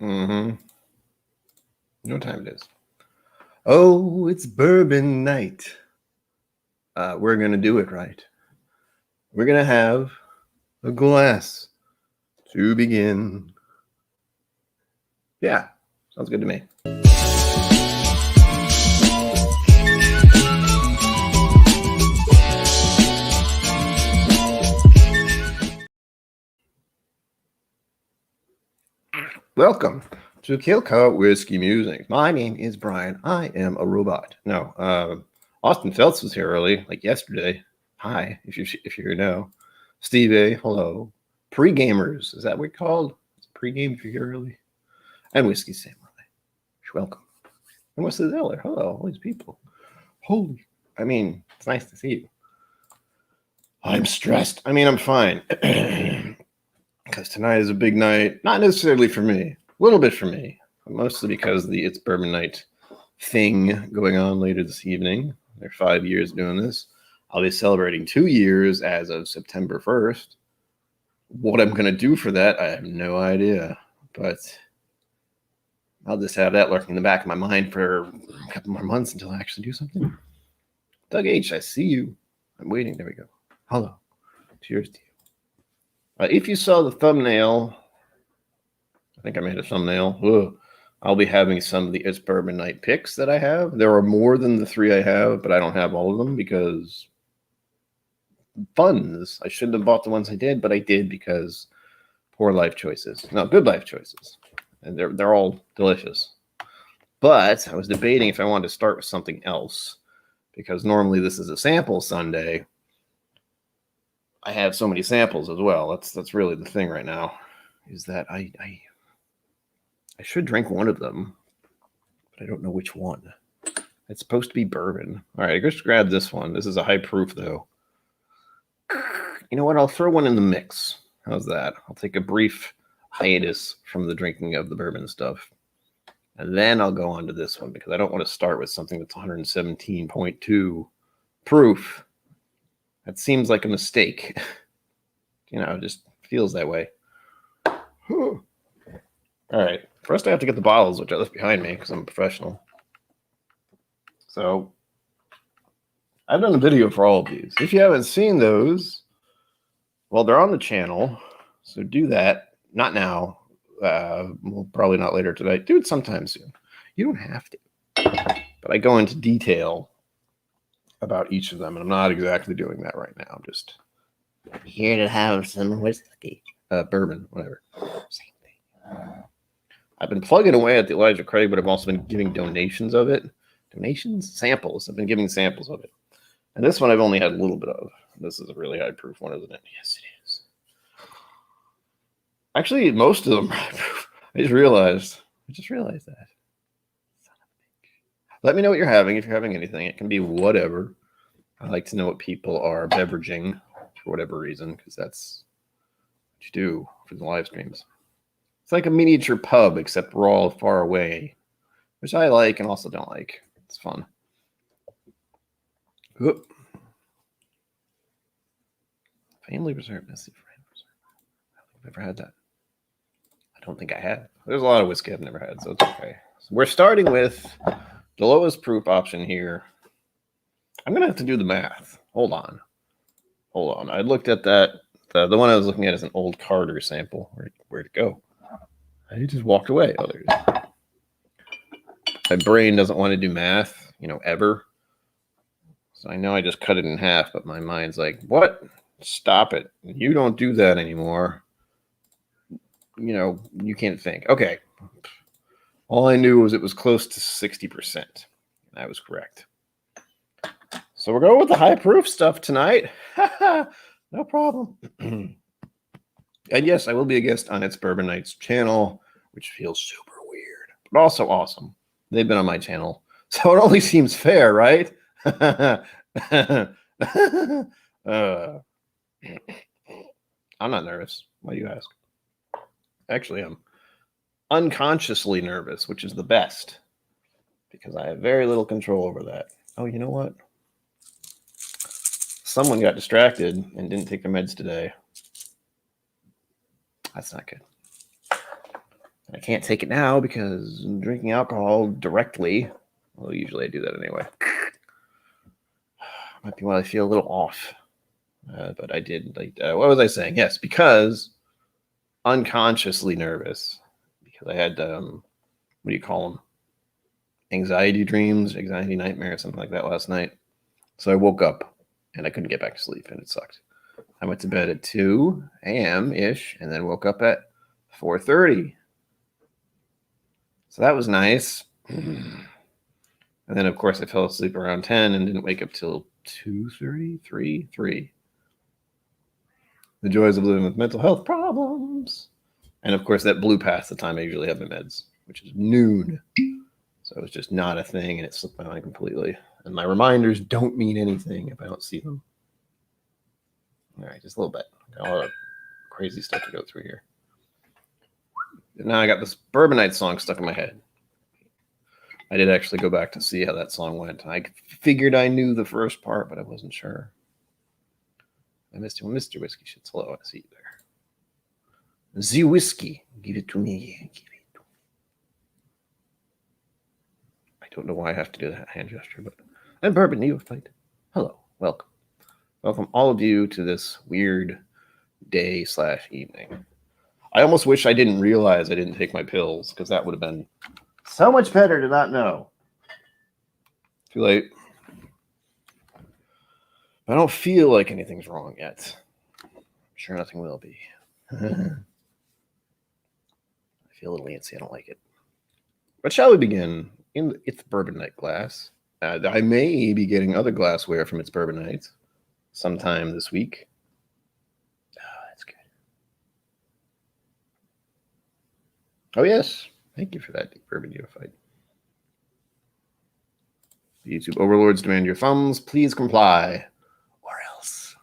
Mm-hmm. You know what time it is? Oh, it's Bourbon Night. We're going to do it right. We're going to have a glass to begin. Yeah, sounds good to me. Welcome to KillCo Whiskey Musings. My name is Brian. I am a robot. No, Austin Phelps was here early, like yesterday. Hi, if you're here now. Steve A, hello. Pre-gamers, is that what it's called? Pre-game if you're here early. And Whiskey Samurai. Welcome. And Wesley Zeller, hello, all these people. Holy, it's nice to see you. I'm stressed. I'm fine. Because tonight is a big night. Not necessarily for me. A little bit for me. Mostly because of the It's Bourbon Night thing going on later this evening. They're 5 years doing this. I'll be celebrating 2 years as of September 1st. What I'm going to do for that, I have no idea. But I'll just have that lurking in the back of my mind for a couple more months until I actually do something. Doug H., I see you. I'm waiting. There we go. Hello. Cheers to you. If you saw the thumbnail, I think I made a thumbnail. I'll be having some of the It's Bourbon Night picks that I have. There are more than the 3 I have, but I don't have all of them because funds. I shouldn't have bought the ones I did, but I did because poor life choices. No, good life choices. And they're all delicious. But I was debating if I wanted to start with something else because normally this is a sample Sunday. I have so many samples as well. That's really the thing right now, is that I should drink one of them, but I don't know which one. It's supposed to be bourbon. All right, I just grabbed this one. This is a high proof, though. You know what? I'll throw one in the mix. How's that? I'll take a brief hiatus from the drinking of the bourbon stuff, and then I'll go on to this one because I don't want to start with something that's 117.2 proof. That seems like a mistake. It just feels that way. All right. First, I have to get the bottles, which I left behind me because I'm a professional. So, I've done a video for all of these. If you haven't seen those, well, they're on the channel. So do that. Not now. Well, probably not later tonight. Do it sometime soon. You don't have to. But I go into detail about each of them, and I'm not exactly doing that right now. I'm just here to have some whiskey, bourbon, whatever. Same thing. I've been plugging away at the Elijah Craig, but I've also been giving donations of it. Donations? Samples. I've been giving samples of it. And this one I've only had a little bit of. This is a really high proof one, isn't it? Yes, it is. Actually, most of them are high proof. I just realized that. Let me know what you're having, if you're having anything. It can be whatever. I like to know what people are beveraging for whatever reason, because that's what you do for the live streams. It's like a miniature pub, except we're all far away, which I like and also don't like. It's fun. Whoop. Family reserve, Missy friend reserve. I don't think I've ever had that. I don't think I have. There's a lot of whiskey I've never had, so it's okay. So we're starting with the lowest proof option here. I'm going to have to do the math. Hold on. I looked at that. The one I was looking at is an old Carter sample. Where'd it go? I just walked away. Oh, there it is. My brain doesn't want to do math, ever. So I know I just cut it in half, but my mind's like, what? Stop it. You don't do that anymore. You can't think. Okay. All I knew was it was close to 60%. That was correct. So we're going with the high proof stuff tonight. No problem. And yes, I will be a guest on It's Bourbon Night's channel, which feels super weird, but also awesome. They've been on my channel, so it only seems fair, right? I'm not nervous. Why do you ask? Actually, I'm unconsciously nervous, which is the best, because I have very little control over that. Oh, you know what? Someone got distracted and didn't take their meds today. That's not good. I can't take it now because I'm drinking alcohol directly. Well, usually I do that anyway. Might be why I feel a little off. But I did. What was I saying? Yes, because unconsciously nervous. Because I had, what do you call them? Anxiety dreams, anxiety nightmares, something like that last night. So I woke up and I couldn't get back to sleep, and it sucked. I went to bed at 2 a.m. ish, and then woke up at 4:30. So that was nice. And then, of course, I fell asleep around 10 and didn't wake up till 2:30, 3. The joys of living with mental health problems. And, of course, that blew past the time I usually have my meds, which is noon. So it was just not a thing, and it slipped my mind completely. And my reminders don't mean anything if I don't see them. All right, just a little bit. Got a lot of crazy stuff to go through here. And now I got this Bourbon Night song stuck in my head. I did actually go back to see how that song went. I figured I knew the first part, but I wasn't sure. I missed you. Mr. Whiskey Shit's hello. I see you there. The whiskey. Give it to me. Give it to me. I don't know why I have to do that hand gesture, but I'm Bourbon Neophyte. Hello. Welcome. Welcome all of you to this weird day/evening. I almost wish I didn't realize I didn't take my pills, because that would have been so much better to not know. Too late. I don't feel like anything's wrong yet. I'm sure nothing will be. I feel a little antsy. I don't like it. But shall we begin? It's Bourbon Night glass. I may be getting other glassware from It's Bourbon Night sometime this week. Oh, that's good. Oh, yes. Thank you for that, Bourbon Neophyte. The YouTube overlords demand your thumbs. Please comply, or else.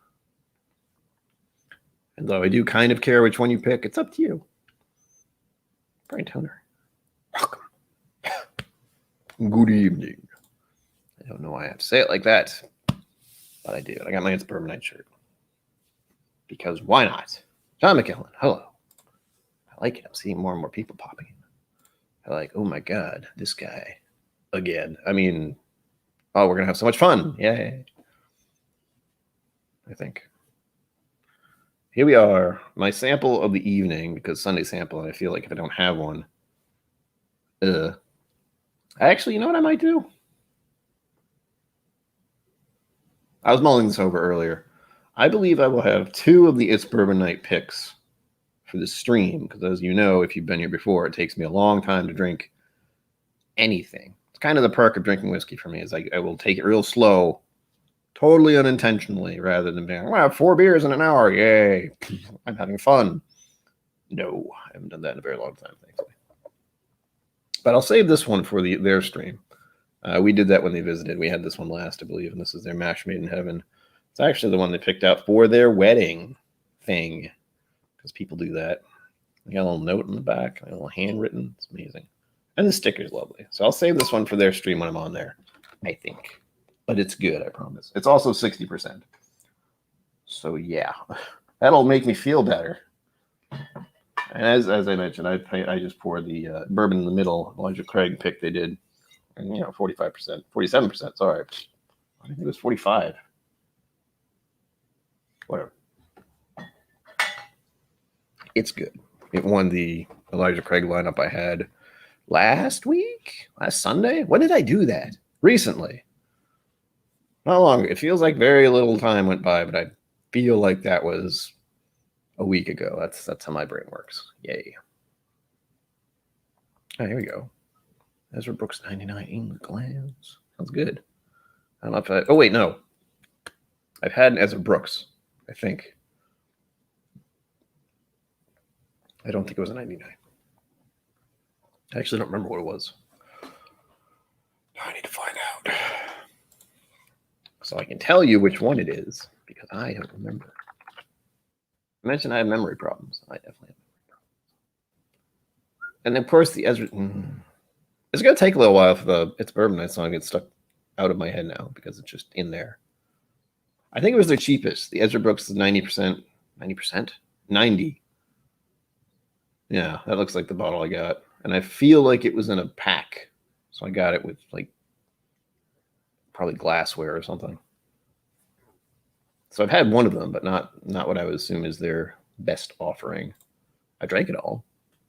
And though I do kind of care which one you pick, it's up to you. Brian Toner. Welcome. Good evening. I don't know why I have to say it like that, but I do. I got my It's Bourbon Night shirt. Because why not? John McKellen, hello. I like it. I'm seeing more and more people popping in. I like, oh my God, this guy again. I mean, oh, we're going to have so much fun. Yay. I think. Here we are. My sample of the evening, because Sunday sample, and I feel like if I don't have one, actually, you know what I might do? I was mulling this over earlier. I believe I will have 2 of the It's Bourbon Night picks for the stream, because as you know, if you've been here before, it takes me a long time to drink anything. It's kind of the perk of drinking whiskey for me, is I will take it real slow, totally unintentionally, rather than being, well, 4 beers in an hour, yay, I'm having fun. No, I haven't done that in a very long time, thankfully. But I'll save this one for their stream. We did that when they visited. We had this one last, I believe, and this is their Mash Made in Heaven. It's actually the one they picked out for their wedding thing, because people do that. They got a little note in the back, a little handwritten. It's amazing. And the sticker's lovely. So I'll save this one for their stream when I'm on there, I think. But it's good, I promise. It's also 60%. So yeah, that'll make me feel better. And as I mentioned, I just poured the bourbon in the middle, Elijah Craig pick they did. And, 45%, 47%, sorry. I think it was 45. Whatever. It's good. It won the Elijah Craig lineup I had last Sunday. When did I do that? Recently. Not long. It feels like very little time went by, but I feel like that was a week ago. That's how my brain works. Yay. Oh, here we go. Ezra Brooks 99 English glands. Sounds good. I don't know if oh, wait, no. I've had an Ezra Brooks, I think. I don't think it was a 99. I actually don't remember what it was. I need to find out. So I can tell you which one it is, because I don't remember. I mentioned I have memory problems. I definitely have memory problems. And of course, the Ezra... It's going to take a little while for the It's Bourbon Night song to get stuck out of my head now, because it's just in there. I think it was the cheapest. The Ezra Brooks is 90%. 90%? 90. Yeah, that looks like the bottle I got. And I feel like it was in a pack. So I got it with like probably glassware or something. So I've had one of them, but not what I would assume is their best offering. I drank it all,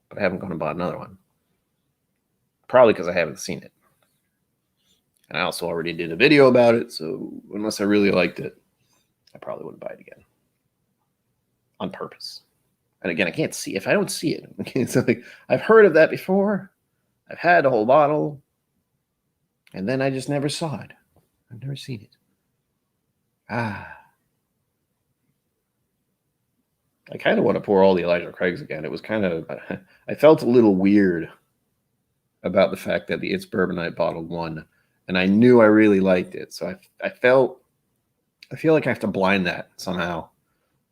but I haven't gone and bought another one. Probably because I haven't seen it. And I also already did a video about it, so unless I really liked it, I probably wouldn't buy it again. On purpose. And again, I can't see. If I don't see it, it's like, I've heard of that before. I've had a whole bottle, and then I just never saw it. I've never seen it. I kind of want to pour all the Elijah Craigs again. It was kind of, I felt a little weird about the fact that the It's Bourbon Night bottle won, and I knew I really liked it. So I feel like I have to blind that somehow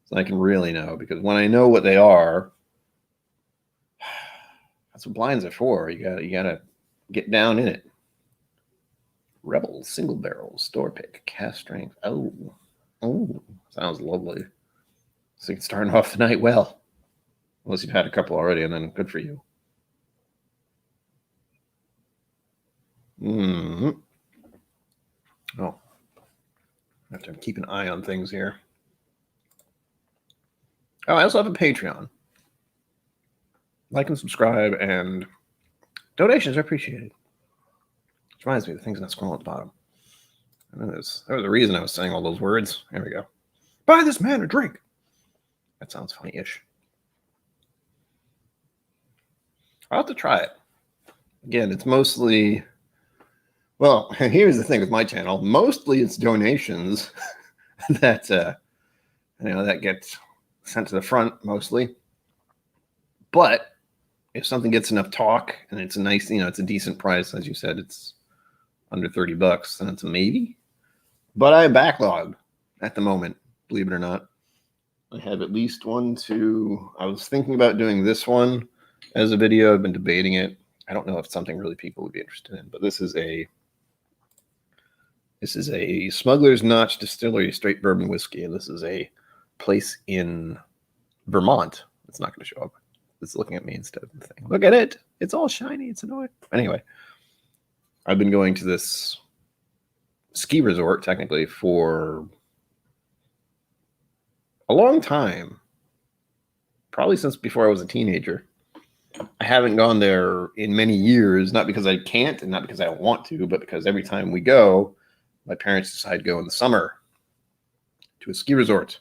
so I can really know, because when I know what they are, that's what blinds are for. You gotta get down in it. Rebel single barrel store pick cast strength. Oh, sounds lovely. So you're starting off the night well, unless you've had a couple already, and then good for you. Mm-hmm. Oh, I have to keep an eye on things here. Oh, I also have a Patreon. Like and subscribe, and donations are appreciated. Which reminds me, the thing's not scrolling at the bottom. That was the reason I was saying all those words. There we go. Buy this man a drink. That sounds funny-ish. I'll have to try it. Again, it's mostly... Well, here's the thing with my channel. Mostly it's donations that that get sent to the front mostly. But if something gets enough talk and it's a nice, it's a decent price, as you said, it's under $30, then it's a maybe. But I am backlogged at the moment, believe it or not. I have at least one, two. I was thinking about doing this one as a video. I've been debating it. I don't know if it's something really people would be interested in, but this is a Smuggler's Notch Distillery straight bourbon whiskey, and this is a place in Vermont. It's not going to show up. It's looking at me instead of the thing. Look at it. It's all shiny. It's annoying. Anyway, I've been going to this ski resort, technically, for a long time. Probably since before I was a teenager. I haven't gone there in many years, not because I can't and not because I don't want to, but because every time we go, my parents decide to go in the summer to a ski resort.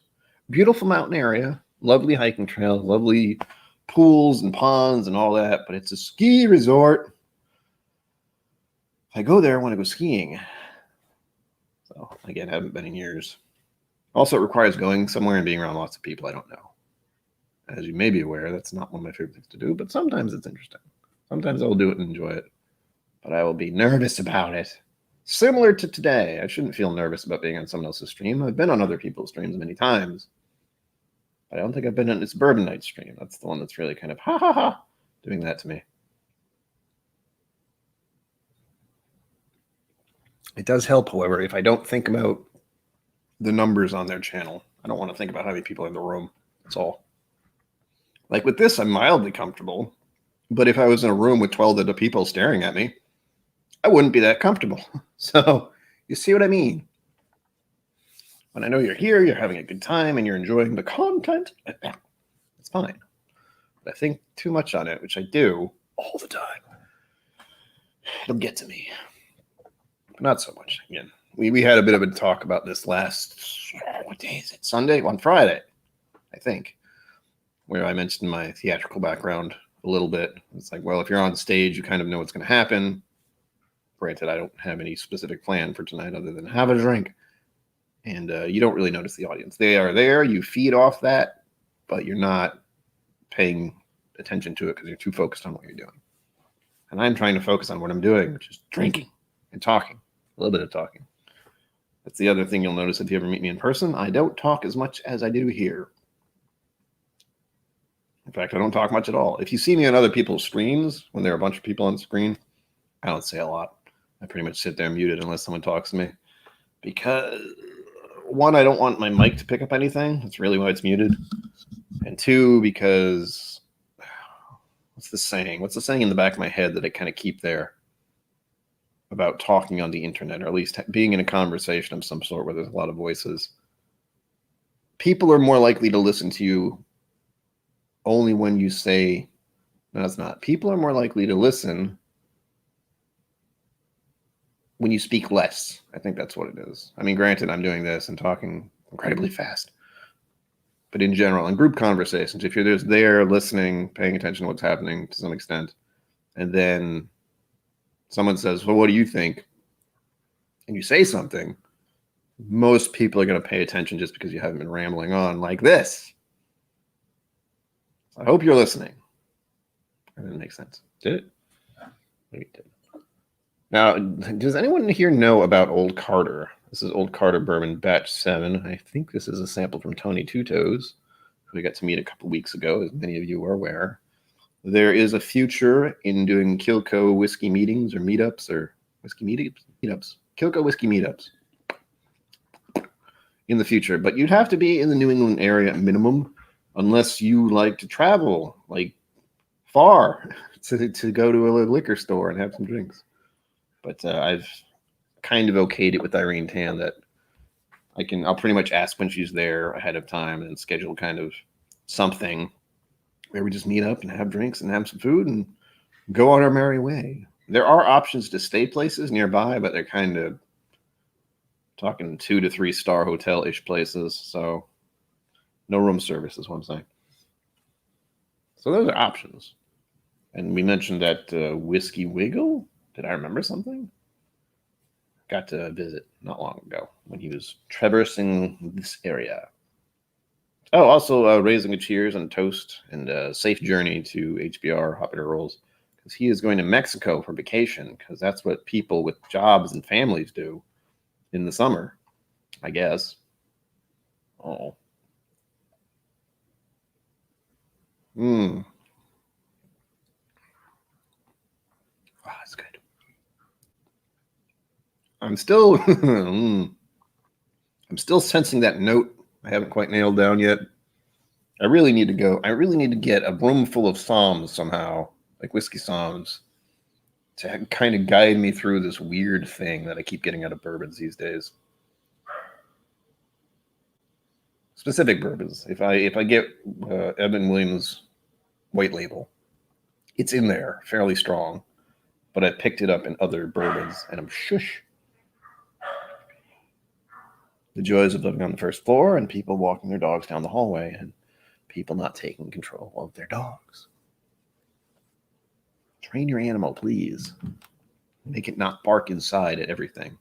Beautiful mountain area, lovely hiking trail, lovely pools and ponds and all that, but it's a ski resort. If I go there, I want to go skiing. So, again, haven't been in years. Also, it requires going somewhere and being around lots of people I don't know. As you may be aware, that's not one of my favorite things to do, but sometimes it's interesting. Sometimes I will do it and enjoy it, but I will be nervous about it. Similar to today, I shouldn't feel nervous about being on someone else's stream. I've been on other people's streams many times, but I don't think I've been on this Bourbon Night stream. That's the one that's really kind of doing that to me. It does help, however, if I don't think about the numbers on their channel. I don't want to think about how many people are in the room. That's all. Like with this, I'm mildly comfortable, but if I was in a room with 12 other people staring at me, I wouldn't be that comfortable. So you see what I mean? When I know you're here, you're having a good time, and you're enjoying the content, it's fine. But I think too much on it, which I do all the time, it'll get to me. But not so much. Again, we had a bit of a talk about this last, what day is it? Sunday? On Friday, I think, where I mentioned my theatrical background a little bit. It's like, well, if you're on stage, you kind of know what's going to happen. Granted, I don't have any specific plan for tonight other than have a drink. And you don't really notice the audience. They are there. You feed off that, but you're not paying attention to it because you're too focused on what you're doing. And I'm trying to focus on what I'm doing, which is drinking and talking. A little bit of talking. That's the other thing you'll notice if you ever meet me in person. I don't talk as much as I do here. In fact, I don't talk much at all. If you see me on other people's streams, when there are a bunch of people on the screen, I don't say a lot. I pretty much sit there muted unless someone talks to me. Because, one, I don't want my mic to pick up anything. That's really why it's muted. And two, because What's the saying? What's the saying in the back of my head that I kind of keep there about talking on the internet, or at least being in a conversation of some sort where there's a lot of voices? People are more likely to listen to you only when you say, no, it's not. People are more likely to listen when you speak less. I think that's what it is. I mean, granted, I'm doing this and talking incredibly fast. But in general, in group conversations, if you're just there listening, paying attention to what's happening to some extent, and then someone says, well, what do you think? And you say something, most people are going to pay attention just because you haven't been rambling on like this. So I hope you're listening. That didn't make sense. Did it? Maybe it did. Now, does anyone here know about Old Carter? This is Old Carter Bourbon Batch 7. I think this is a sample from Tony Two Toes, who we got to meet a couple weeks ago, as many of you are aware. There is a future in doing KillCo whiskey meetings or meetups or whiskey meetups. KillCo whiskey meetups in the future. But you'd have to be in the New England area at minimum, unless you like to travel like far to go to a liquor store and have some drinks. But I've kind of okayed it with Irene Tan that I'll pretty much ask when she's there ahead of time and schedule kind of something where we just meet up and have drinks and have some food and go on our merry way. There are options to stay places nearby, but they're kind of talking 2 to 3 star hotel-ish places. So no room service is what I'm saying. So those are options. And we mentioned that Whiskey Wiggle. Did I remember something? Got to visit not long ago when he was traversing this area. Oh, also raising a cheers and a toast and a safe journey to HBR Hot Bitter Rolls, because he is going to Mexico for vacation, because that's what people with jobs and families do in the summer, I guess. Oh. Oh, that's good. I'm still I'm still sensing that note I haven't quite nailed down yet. I really need to get a room full of Psalms somehow, like whiskey Psalms, to kind of guide me through this weird thing that I keep getting out of bourbons these days. Specific bourbons. If I get Evan Williams white label, it's in there, fairly strong, but I picked it up in other bourbons, and I'm shush. The joys of living on the first floor and people walking their dogs down the hallway and people not taking control of their dogs. Train your animal, please. Make it not bark inside at everything.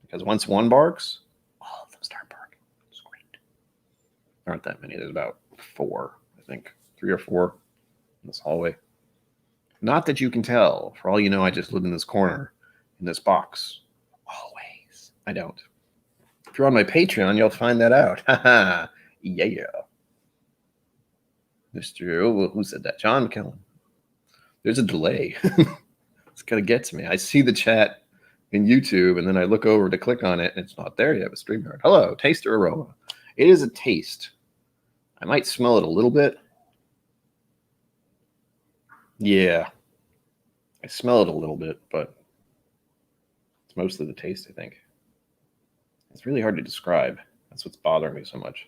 Because once one barks, all of them start barking. It's great. There aren't that many. There's about 4, I think. 3 or 4 in this hallway. Not that you can tell. For all you know, I just live in this corner, in this box. Always. I don't. If you're on my Patreon, you'll find that out. Haha. Yeah. Mr. Who said that? John McKellen. There's a delay. It's going to get to me. I see the chat in YouTube, and then I look over to click on it, and it's not there yet with StreamYard. Hello, taste or aroma. It is a taste. I might smell it a little bit. Yeah. I smell it a little bit, but it's mostly the taste, I think. It's really hard to describe. That's what's bothering me so much.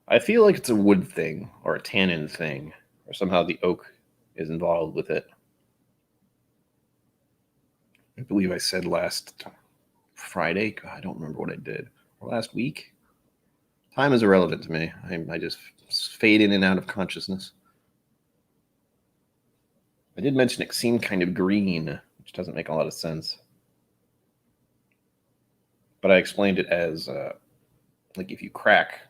I feel like it's a wood thing or a tannin thing, or somehow the oak is involved with it. I believe I said last Friday. God, I don't remember what I did. Or last week. Time is irrelevant to me. I just fade in and out of consciousness. I did mention it seemed kind of green, which doesn't make a lot of sense. But I explained it as like if you crack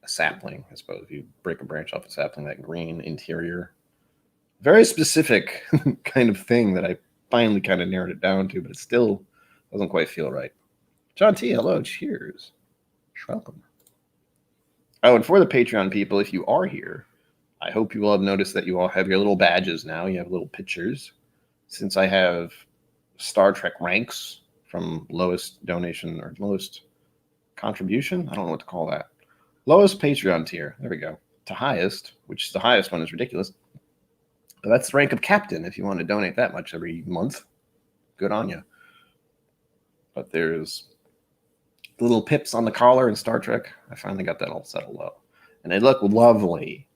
a sapling, I suppose, if you break a branch off a sapling, that green interior. Very specific kind of thing that I finally kind of narrowed it down to, but it still doesn't quite feel right. John T, hello, cheers. Welcome. Oh, and for the Patreon people, if you are here, I hope you will have noticed that you all have your little badges now. You have little pictures. Since I have Star Trek ranks from lowest donation or lowest contribution, I don't know what to call that. Lowest Patreon tier. There we go. To highest, which the highest one is ridiculous. But that's the rank of captain if you want to donate that much every month. Good on you. But there's little pips on the collar in Star Trek. I finally got that all settled up. And they look lovely.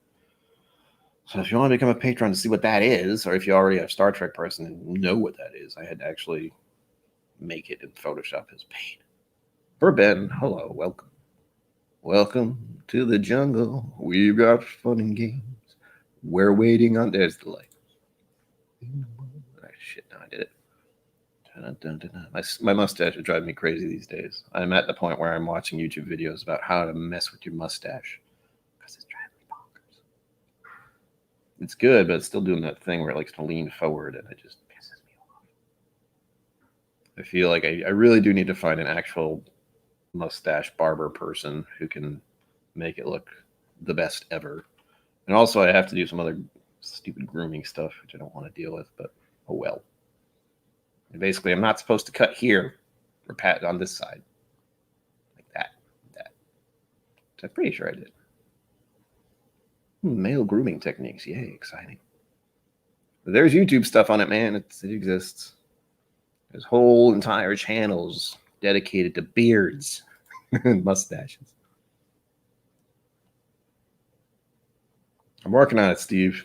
So if you want to become a patron to see what that is, or if you already are a Star Trek person and know what that is, I had to actually make it in Photoshop as paid. Bourbon, hello, welcome. Welcome to the jungle. We've got fun and games. We're waiting on. There's the light. Shit, no, I did it. My mustache is driving me crazy these days. I'm at the point where I'm watching YouTube videos about how to mess with your mustache because it's driving me bonkers. It's good, but it's still doing that thing where it likes to lean forward, and it just pisses me off. I feel like I really do need to find an actual mustache barber person who can make it look the best ever. And also, I have to do some other stupid grooming stuff, which I don't want to deal with, but oh well. And basically, I'm not supposed to cut here or pat on this side. Like that. So I'm pretty sure I did. Male grooming techniques. Yay, exciting. But there's YouTube stuff on it, man. It exists. There's whole entire channels dedicated to beards and mustaches. I'm working on it, Steve.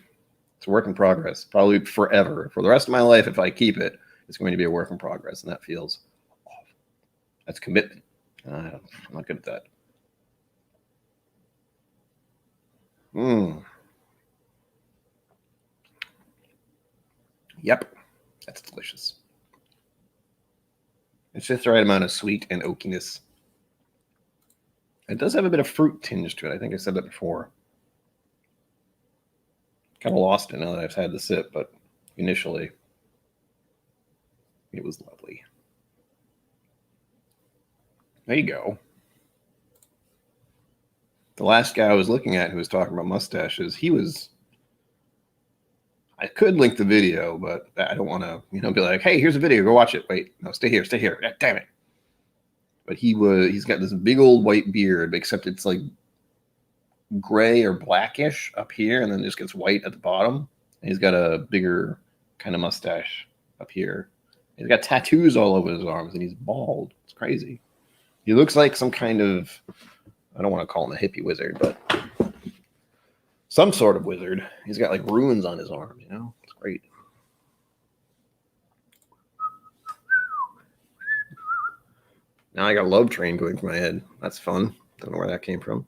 It's a work in progress. Probably forever. For the rest of my life, if I keep it, it's going to be a work in progress, and that feels awful. That's commitment. I'm not good at that. Yep. That's delicious. It's just the right amount of sweet and oakiness. It does have a bit of fruit tinge to it. I think I said that before. Kind of lost it now that I've had the sip, but initially it was lovely. There you go. The last guy I was looking at who was talking about mustaches, I could link the video, but I don't want to, be like, hey, here's a video, go watch it. Wait, no, stay here. Damn it. But he's got this big old white beard, except it's like gray or blackish up here, and then just gets white at the bottom. And he's got a bigger kind of mustache up here. He's got tattoos all over his arms, and he's bald. It's crazy. He looks like some kind of, I don't want to call him a hippie wizard, but some sort of wizard. He's got like runes on his arms, It's great. Now I got a love train going through my head. That's fun. Don't know where that came from.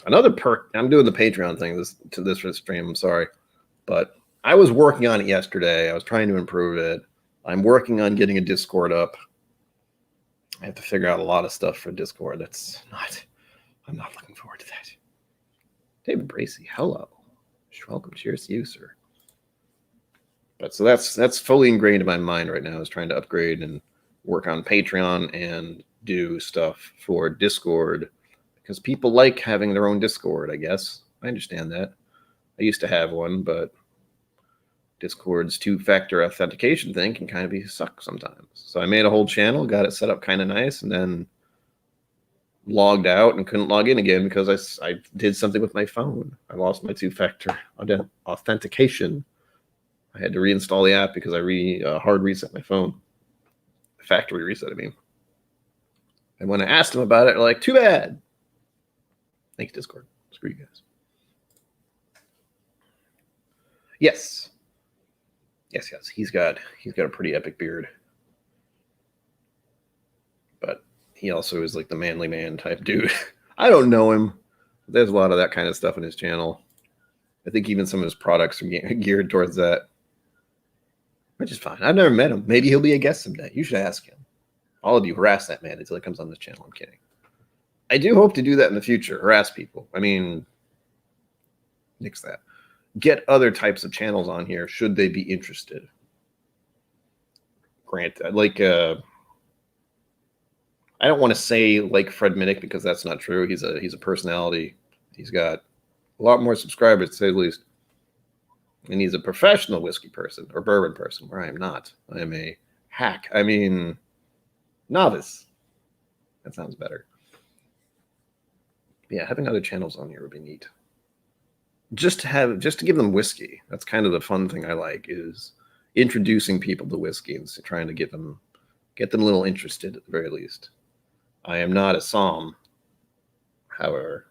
Another perk. I'm doing the Patreon thing to this stream. I'm sorry, but I was working on it yesterday. I was trying to improve it. I'm working on getting a Discord up. I have to figure out a lot of stuff for Discord. I'm not looking forward to that. David Bracey, hello. Welcome. Cheers to you, sir. But so that's fully ingrained in my mind right now, is trying to upgrade and work on Patreon and do stuff for Discord, because people like having their own Discord, I guess. I understand that. I used to have one, but Discord's two-factor authentication thing can kind of suck sometimes. So I made a whole channel, got it set up kind of nice, and then logged out and couldn't log in again because I did something with my phone. I lost my two-factor authentication. I had to reinstall the app because I hard reset my phone. Factory reset, I mean. And when I asked them about it, they're like, too bad. Thanks, Discord. Screw you guys. Yes. He's got a pretty epic beard. But he also is like the manly man type dude. I don't know him. There's a lot of that kind of stuff in his channel. I think even some of his products are geared towards that. Which is fine. I've never met him. Maybe he'll be a guest someday. You should ask him. All of you harass that man until he comes on this channel. I'm kidding. I do hope to do that in the future. Harass people. I mean, nix that. Get other types of channels on here should they be interested. Granted, like I don't want to say like Fred Minnick because that's not true. He's a personality. He's got a lot more subscribers, to say the least. And he's a professional whiskey person or bourbon person, where I am not. I am a hack. I mean, novice. That sounds better. Yeah, having other channels on here would be neat. Just to give them whiskey. That's kind of the fun thing I like, is introducing people to whiskey and trying to get them a little interested at the very least. I am not a somm, however.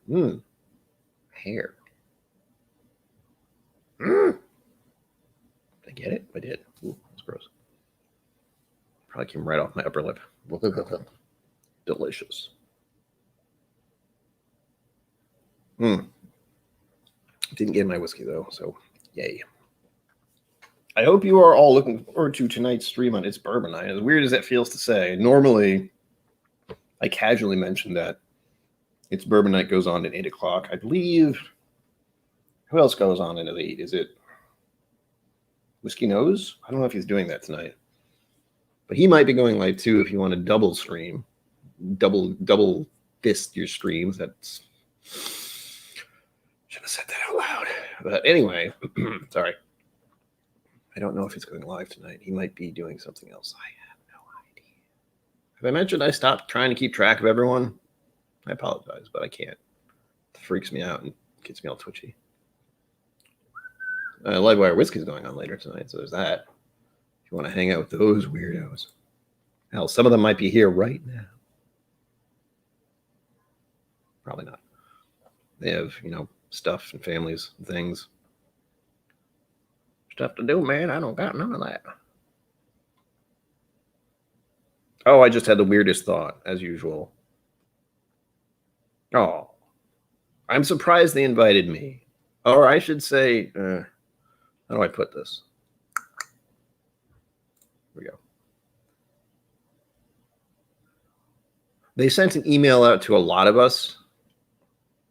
Hair. Did I get it? I did. Ooh, that's gross. Probably came right off my upper lip. Delicious. Didn't get my whiskey though, so yay. I hope you are all looking forward to tonight's stream on It's Bourbon Night. As weird as that feels to say, normally I casually mention that It's Bourbon Night goes on at 8 o'clock. I believe, who else goes on at 8? Is it Whiskey Nose? I don't know if he's doing that tonight. But he might be going live too if you want to double stream. Double fist your streams. That's... Should have said that out loud. But anyway, sorry. I don't know if he's going live tonight. He might be doing something else. I have no idea. Have I mentioned I stopped trying to keep track of everyone? I apologize, but I can't. It freaks me out and gets me all twitchy. Livewire Whiskey's going on later tonight, so there's that. If you want to hang out with those weirdos. Hell, some of them might be here right now. Probably not. They have, stuff and families and things. Stuff to do, man. I don't got none of that. Oh, I just had the weirdest thought, as usual. Oh, I'm surprised they invited me. Or I should say, how do I put this? Here we go. They sent an email out to a lot of us.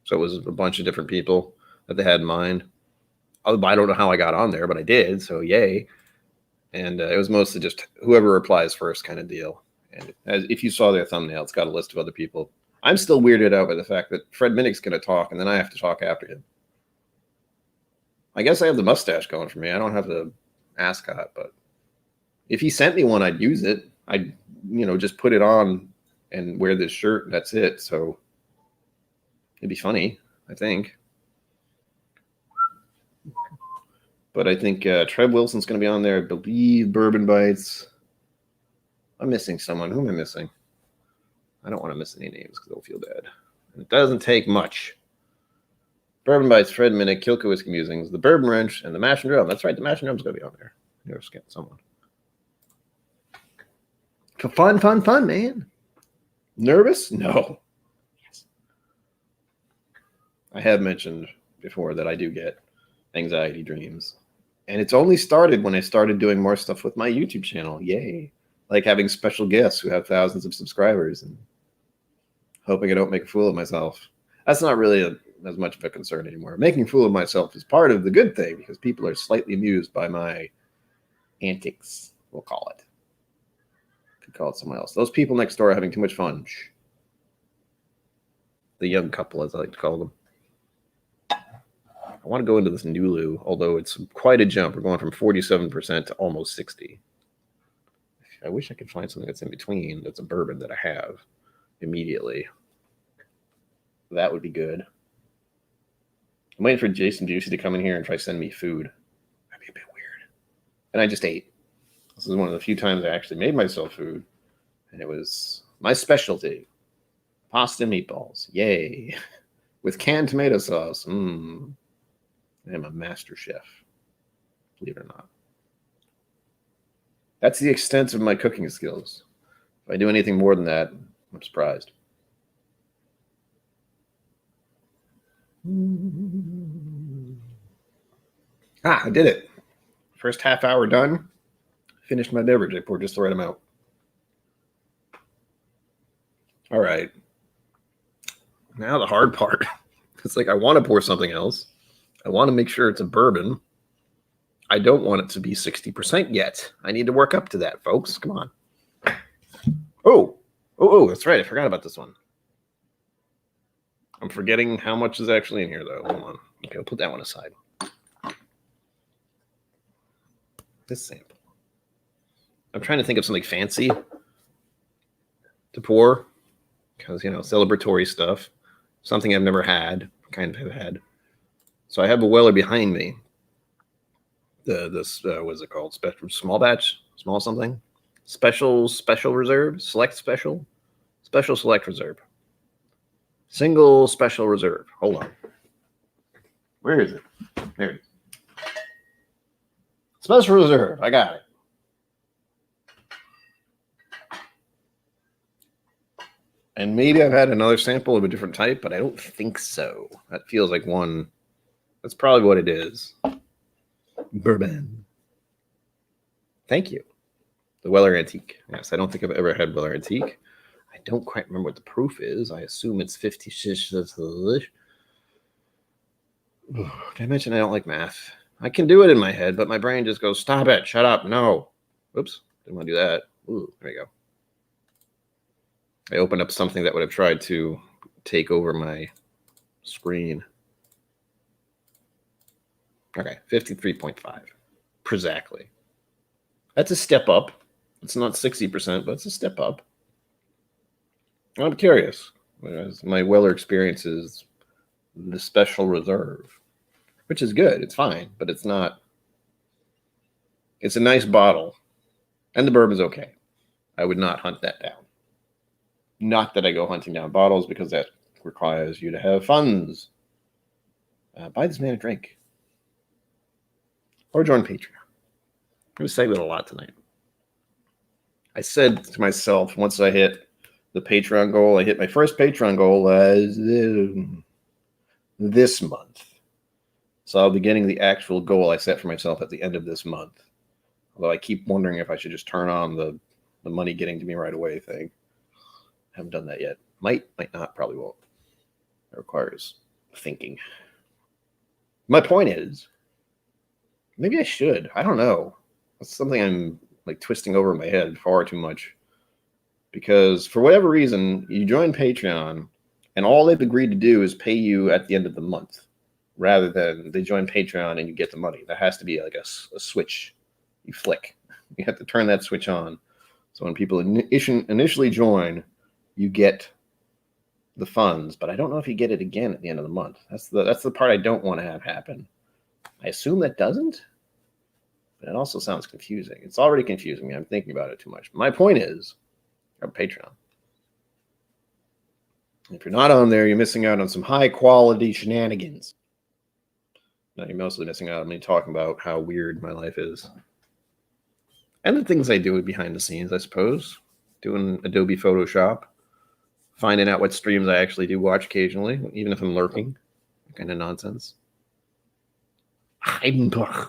So it was a bunch of different people that they had in mind. I don't know how I got on there, but I did. So yay. And it was mostly just whoever replies first kind of deal. And if you saw their thumbnail, it's got a list of other people. I'm still weirded out by the fact that Fred Minnick's going to talk, and then I have to talk after him. I guess I have the mustache going for me. I don't have the ascot, but if he sent me one, I'd use it. I'd, just put it on and wear this shirt. And that's it. So it'd be funny, I think. But I think Trev Wilson's going to be on there. I believe Bourbon Bites. I'm missing someone. Who am I missing? I don't want to miss any names because they'll feel bad. And it doesn't take much. Bourbon Bites, Fred Minnick, KillCo Whiskey Musings, the Bourbon Wrench, and the Mash and Drum. That's right, the Mash and Drum's going to be on there. Never skip someone. Fun, man. Nervous? No. Yes. I have mentioned before that I do get anxiety dreams. And it's only started when I started doing more stuff with my YouTube channel. Yay. Like having special guests who have thousands of subscribers and hoping I don't make a fool of myself. That's not really as much of a concern anymore. Making a fool of myself is part of the good thing because people are slightly amused by my antics, we'll call it. Could call it someone else. Those people next door are having too much fun. Shh. The young couple, as I like to call them. I want to go into this Nulu, although it's quite a jump. We're going from 47% to almost 60%. I wish I could find something that's in between. That's a bourbon that I have immediately. That would be good. I'm waiting for Jason Busey to come in here and try to send me food. That'd be a bit weird. And I just ate. This is one of the few times I actually made myself food. And it was my specialty. Pasta and meatballs. Yay. With canned tomato sauce. I am a master chef. Believe it or not. That's the extent of my cooking skills. If I do anything more than that, I'm surprised. I did it. First half hour done. Finished my beverage. I poured just the right amount. All right. Now the hard part. It's like I want to pour something else. I want to make sure it's a bourbon. I don't want it to be 60% yet. I need to work up to that, folks. Come on. Oh, that's right. I forgot about this one. I'm forgetting how much is actually in here, though. Hold on. Okay, I'll put that one aside. This sample. I'm trying to think of something fancy to pour because, celebratory stuff. something I've never had, kind of have had. So I have a Weller behind me. This what is it called? Small batch, small something, special reserve, select special select reserve, single special reserve. Hold on, where is it? There it is. Special reserve. I got it. And maybe I've had another sample of a different type, but I don't think so. That feels like one. That's probably what it is. Bourbon. Thank you. The Weller Antique. Yes, I don't think I've ever had Weller Antique. I don't quite remember what the proof is. I assume it's 56. Did I mention I don't like math? I can do it in my head, but my brain just goes, stop it, shut up, no. Oops, didn't want to do that. Ooh, there we go. I opened up something that would have tried to take over my screen. Okay, 53.5. Exactly. That's a step up. It's not 60%, but it's a step up. I'm curious. My Weller experience is the special reserve, which is good. It's fine, but it's not. It's a nice bottle, and the bourbon's okay. I would not hunt that down. Not that I go hunting down bottles, because that requires you to have funds. Buy this man a drink. Or join Patreon. I'm going to say that a lot tonight. I said to myself, once I hit the Patreon goal, I hit my first Patreon goal as this month. So I'll be getting the actual goal I set for myself at the end of this month. Although I keep wondering if I should just turn on the money getting to me right away thing. Haven't done that yet. Might not, probably won't. It requires thinking. My point is, maybe I should. I don't know. That's something I'm like twisting over in my head far too much. Because for whatever reason, you join Patreon, and all they've agreed to do is pay you at the end of the month, rather than they join Patreon and you get the money. That has to be like a switch you flick. You have to turn that switch on. So when people initially join, you get the funds, but I don't know if you get it again at the end of the month. That's the part I don't want to have happen. I assume that doesn't, but it also sounds confusing. It's already confusing me. I'm thinking about it too much. My point is, our Patreon. If you're not on there, you're missing out on some high quality shenanigans. Now you're mostly missing out on me talking about how weird my life is. And the things I do behind the scenes, I suppose. Doing Adobe Photoshop. Finding out what streams I actually do watch occasionally, even if I'm lurking. Kind of nonsense. Edinburgh.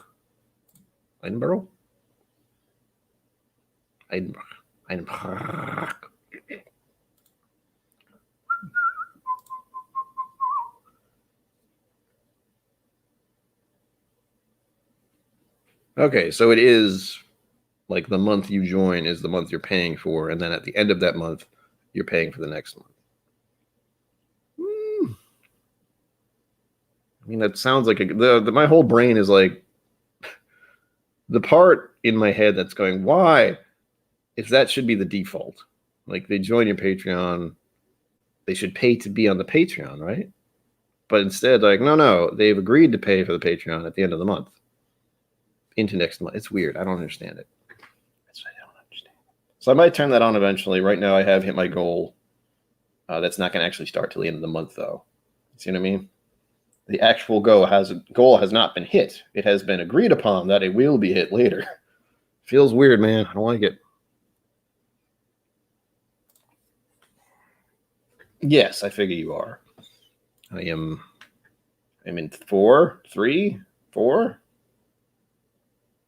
Okay, so it is like the month you join is the month you're paying for, and then at the end of that month, you're paying for the next month. I mean, that sounds like my whole brain is like the part in my head that's going, why? If that should be the default. Like they join your Patreon, they should pay to be on the Patreon, right? But instead, like, no, they've agreed to pay for the Patreon at the end of the month. Into next month. It's weird. I don't understand it. That's what I don't understand. So I might turn that on eventually. Right now, I have hit my goal. That's not going to actually start till the end of the month, though. See what I mean? The actual goal has not been hit. It has been agreed upon that it will be hit later. Feels weird, man. I don't like it. Yes, I figure you are. I'm in 4.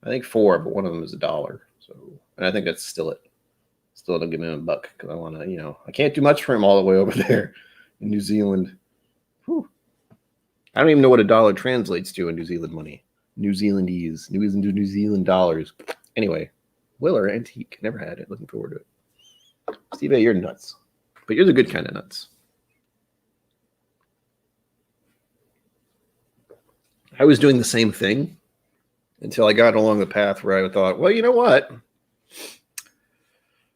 I think 4, but one of them is $1. So, and I think that's still it. Still don't give him $1 because I want to, I can't do much for him all the way over there in New Zealand. Whew. I don't even know what $1 translates to in New Zealand money. New Zealandese, New Zealand dollars. Anyway, Weller Antique. Never had it. Looking forward to it. Steve A, you're nuts. But you're the good kind of nuts. I was doing the same thing until I got along the path where I thought, well, you know what?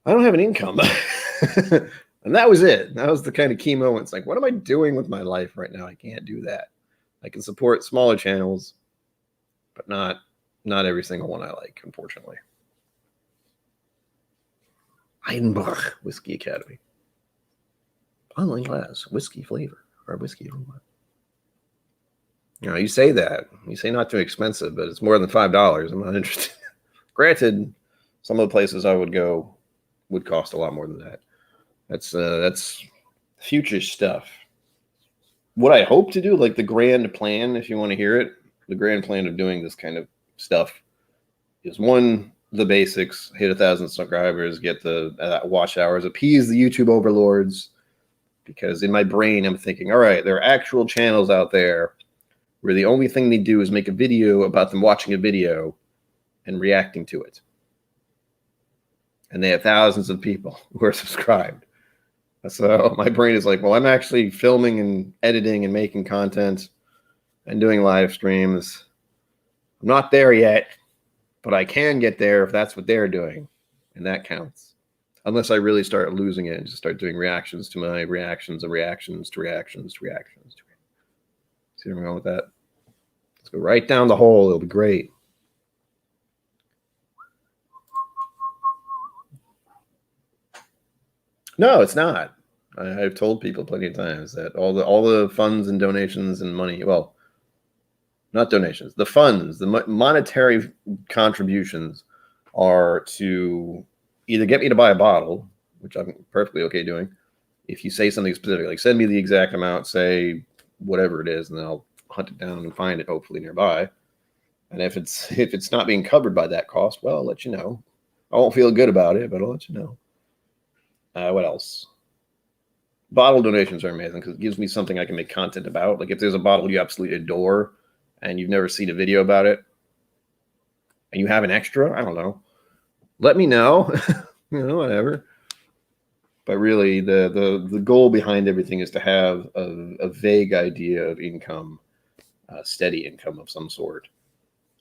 I don't have an income. I And that was it. That was the kind of key moments. Like, what am I doing with my life right now? I can't do that. I can support smaller channels, but not every single one I like, unfortunately. Heidenbach Whiskey Academy. Online class, whiskey flavor, or whiskey aroma. You know, you say that. You say not too expensive, but it's more than $5. I'm not interested. Granted, some of the places I would go would cost a lot more than that. That's future stuff. What I hope to do, like the grand plan, if you want to hear it, the grand plan of doing this kind of stuff is one, the basics, hit 1,000 subscribers, get the watch hours, appease the YouTube overlords. Because in my brain, I'm thinking, all right, there are actual channels out there where the only thing they do is make a video about them watching a video and reacting to it. And they have thousands of people who are subscribed. So my brain is like, well, I'm actually filming and editing and making content and doing live streams. I'm not there yet, but I can get there if that's what they're doing. And that counts. Unless I really start losing it and just start doing reactions to my reactions of reactions to reactions to reactions. See where I'm going with that? Let's go right down the hole. It'll be great. No, it's not. I've told people plenty of times that all the funds and donations and money, well, not donations, the funds, the monetary contributions are to either get me to buy a bottle, which I'm perfectly okay doing. If you say something specific, like send me the exact amount, say whatever it is, and then I'll hunt it down and find it hopefully nearby. And if it's not being covered by that cost, well, I'll let you know. I won't feel good about it, but I'll let you know. What else? Bottle donations are amazing because it gives me something I can make content about. Like if there's a bottle you absolutely adore and you've never seen a video about it and you have an extra, I don't know, let me know. Whatever. But really, the goal behind everything is to have a vague idea of income, steady income of some sort.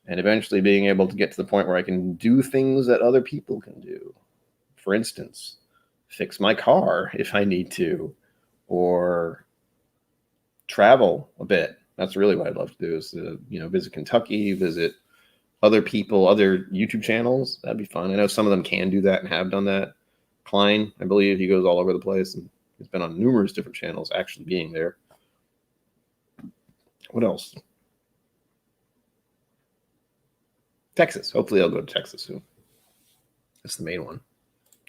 And eventually being able to get to the point where I can do things that other people can do. For instance, fix my car if I need to, or travel a bit. That's really what I'd love to do is to, visit Kentucky, visit other people, other YouTube channels. That'd be fun. I know some of them can do that and have done that. Klein, I believe, he goes all over the place and he's been on numerous different channels actually being there. What else? Texas. Hopefully I'll go to Texas soon. That's the main one.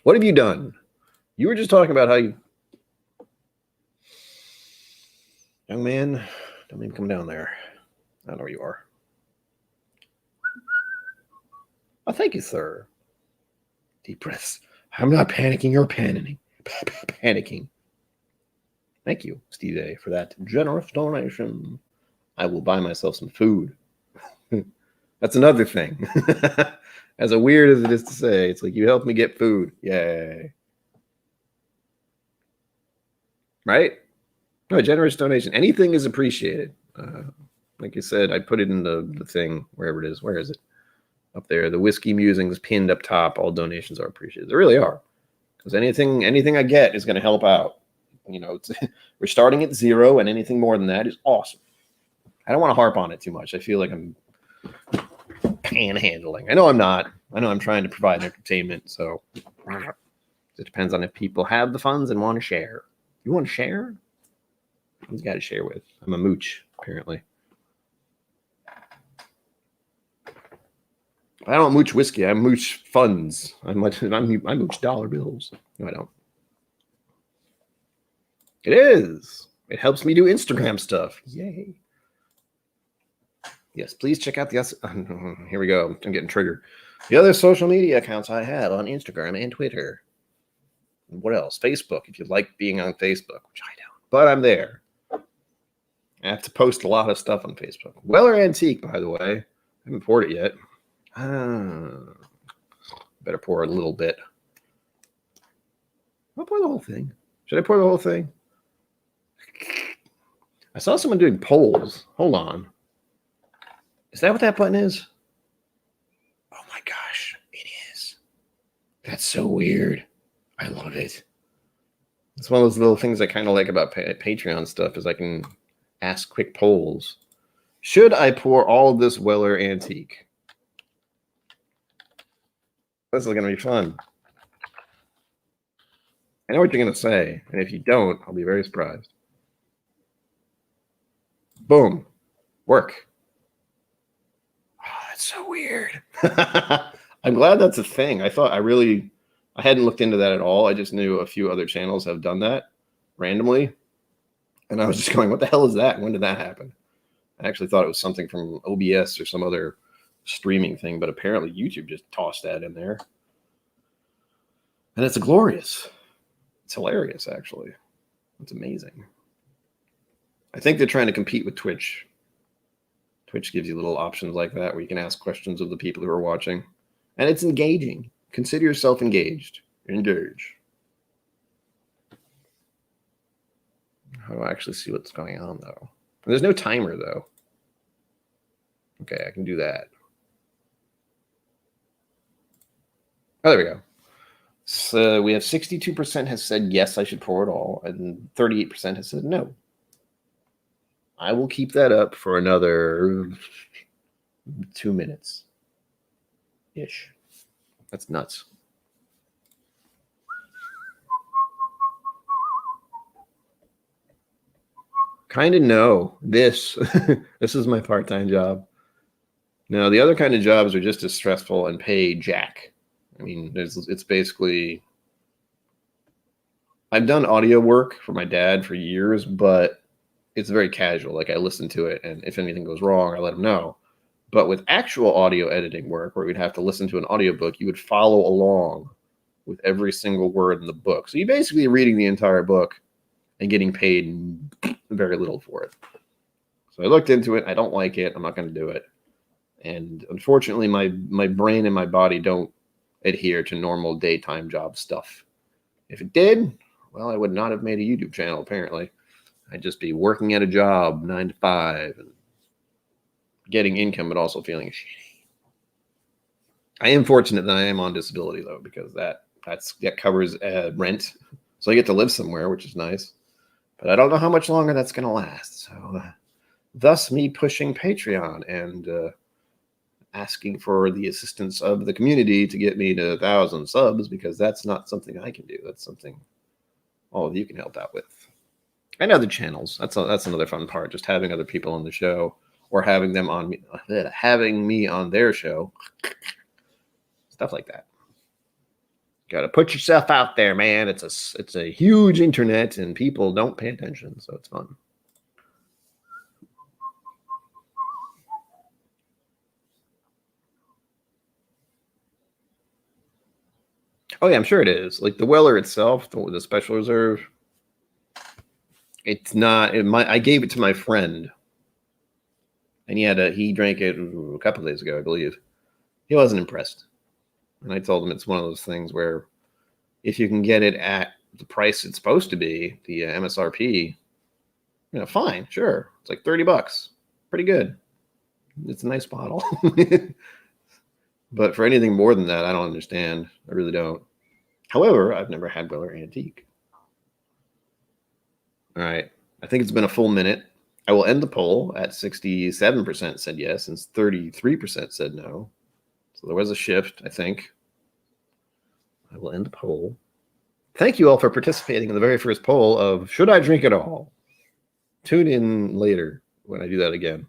What have you done? You were just talking about how you... Young man, don't even come down there. I don't know where you are. Oh, thank you, sir. Deep breaths. I'm not panicking or panicking. Thank you, Steve A, for that generous donation. I will buy myself some food. That's another thing. As weird as it is to say, it's like you helped me get food. Yay. Right? No, generous donation. Anything is appreciated. Like I said, I put it in the thing, wherever it is. Where is it? Up there. The Whiskey Musings pinned up top. All donations are appreciated. They really are. Because anything I get is going to help out. We're starting at 0, and anything more than that is awesome. I don't want to harp on it too much. I feel like I'm panhandling. I know I'm not. I know I'm trying to provide entertainment, so it depends on if people have the funds and want to share. You want to share? Who's got to share with? I'm a mooch, apparently. I don't mooch whiskey. I mooch funds. I mooch dollar bills. No, I don't. It is. It helps me do Instagram stuff. Yay. Yes, please check out the... Here we go. I'm getting triggered. The other social media accounts I have on Instagram and Twitter. What else? Facebook, if you like being on Facebook, which I don't. But I'm there. I have to post a lot of stuff on Facebook. Weller Antique, by the way. I haven't poured it yet. Better pour a little bit. I'll pour the whole thing. Should I pour the whole thing? I saw someone doing polls. Hold on. Is that what that button is? Oh my gosh, it is. That's so weird. I love it. It's one of those little things I kind of like about Patreon stuff is I can ask quick polls. Should I pour all of this Weller Antique? This is going to be fun. I know what you're going to say, and if you don't, I'll be very surprised. Boom. Work. Oh, that's so weird. I'm glad that's a thing. I hadn't looked into that at all. I just knew a few other channels have done that randomly. And I was just going, what the hell is that? When did that happen? I actually thought it was something from OBS or some other streaming thing, but apparently YouTube just tossed that in there. And it's glorious. It's hilarious, actually. It's amazing. I think they're trying to compete with Twitch. Twitch gives you little options like that where you can ask questions of the people who are watching. And it's engaging. Consider yourself engaged. Engage. How do I actually see what's going on, though? There's no timer, though. Okay, I can do that. Oh, there we go. So we have 62% has said yes, I should pour it all, and 38% has said no. I will keep that up for another 2 minutes ish. That's nuts. Kind of no. This is my part-time job. No, the other kind of jobs are just as stressful and pay jack. I mean, it's basically, I've done audio work for my dad for years, but it's very casual. Like I listen to it, and if anything goes wrong, I let him know. But with actual audio editing work, where we'd have to listen to an audiobook, you would follow along with every single word in the book. So you're basically reading the entire book and getting paid very little for it. So I looked into it. I don't like it. I'm not going to do it. And unfortunately, my brain and my body don't adhere to normal daytime job stuff. If it did, well, I would not have made a YouTube channel, apparently. I'd just be working at a job 9 to 5 and getting income, but also feeling shitty. I am fortunate that I am on disability, though, because that covers rent. So I get to live somewhere, which is nice. But I don't know how much longer that's going to last. So thus me pushing Patreon and asking for the assistance of the community to get me to 1,000 subs, because that's not something I can do. That's something all of you can help out with. And other channels. That's another fun part, just having other people on the show or having them on me, having me on their show. Stuff like that. Got to put yourself out there, man. It's a huge internet and people don't pay attention, so it's fun. Oh yeah, I'm sure it is. Like the Weller itself, the Special Reserve. It's not. I gave it to my friend, and he drank it a couple of days ago, I believe. He wasn't impressed, and I told him it's one of those things where if you can get it at the price it's supposed to be, the MSRP, fine, sure. It's like $30, pretty good. It's a nice bottle. But for anything more than that, I don't understand. I really don't. However, I've never had Weller Antique. All right. I think it's been a full minute. I will end the poll at 67% said yes and 33% said no. So there was a shift, I think. I will end the poll. Thank you all for participating in the very first poll of should I drink it all? Tune in later when I do that again.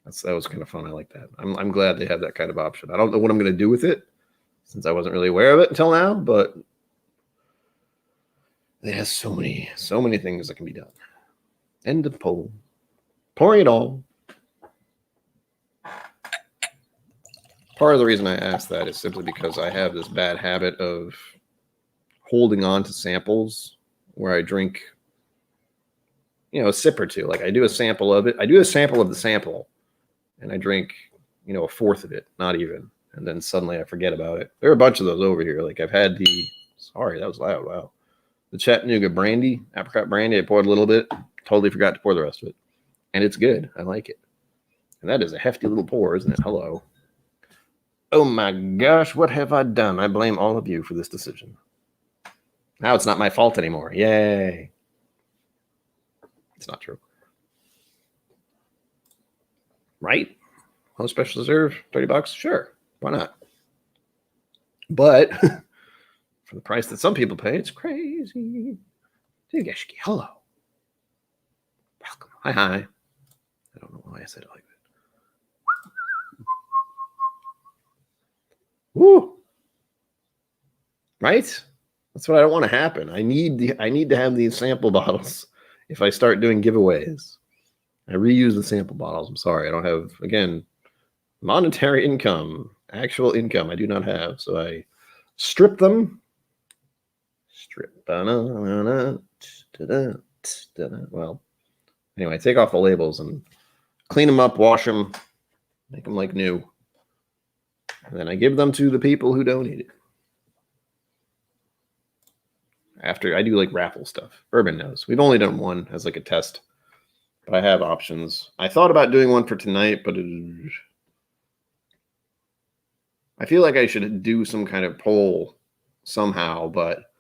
That was kind of fun. I like that. I'm glad they have that kind of option. I don't know what I'm going to do with it since I wasn't really aware of it until now, but it has so many things that can be done. End of poll. Pouring it all. Part of the reason I asked that is simply because I have this bad habit of holding on to samples where I drink, a sip or two. Like I do a sample of it. I do a sample of the sample and I drink, a fourth of it, not even. And then suddenly I forget about it. There are a bunch of those over here. Like I've had sorry, that was loud. Wow. The Chattanooga brandy, apricot brandy. I poured a little bit. Totally forgot to pour the rest of it. And it's good. I like it. And that is a hefty little pour, isn't it? Hello. Oh my gosh, what have I done? I blame all of you for this decision. Now it's not my fault anymore. Yay. It's not true. Right? Well, special reserve, $30. Sure. Why not? But for the price that some people pay, it's crazy. Hello. Welcome. Hi. I don't know why I said it like that. Woo. Right? That's what I don't want to happen. I need to have these sample bottles if I start doing giveaways. I reuse the sample bottles. I'm sorry. I don't have, again, monetary income, actual income I do not have. So I strip them. Well, anyway, take off the labels and clean them up, wash them, make them like new. And then I give them to the people who donated. After I do like raffle stuff. Bourbon knows. We've only done one as like a test, but I have options. I thought about doing one for tonight, but I feel like I should do some kind of poll somehow, but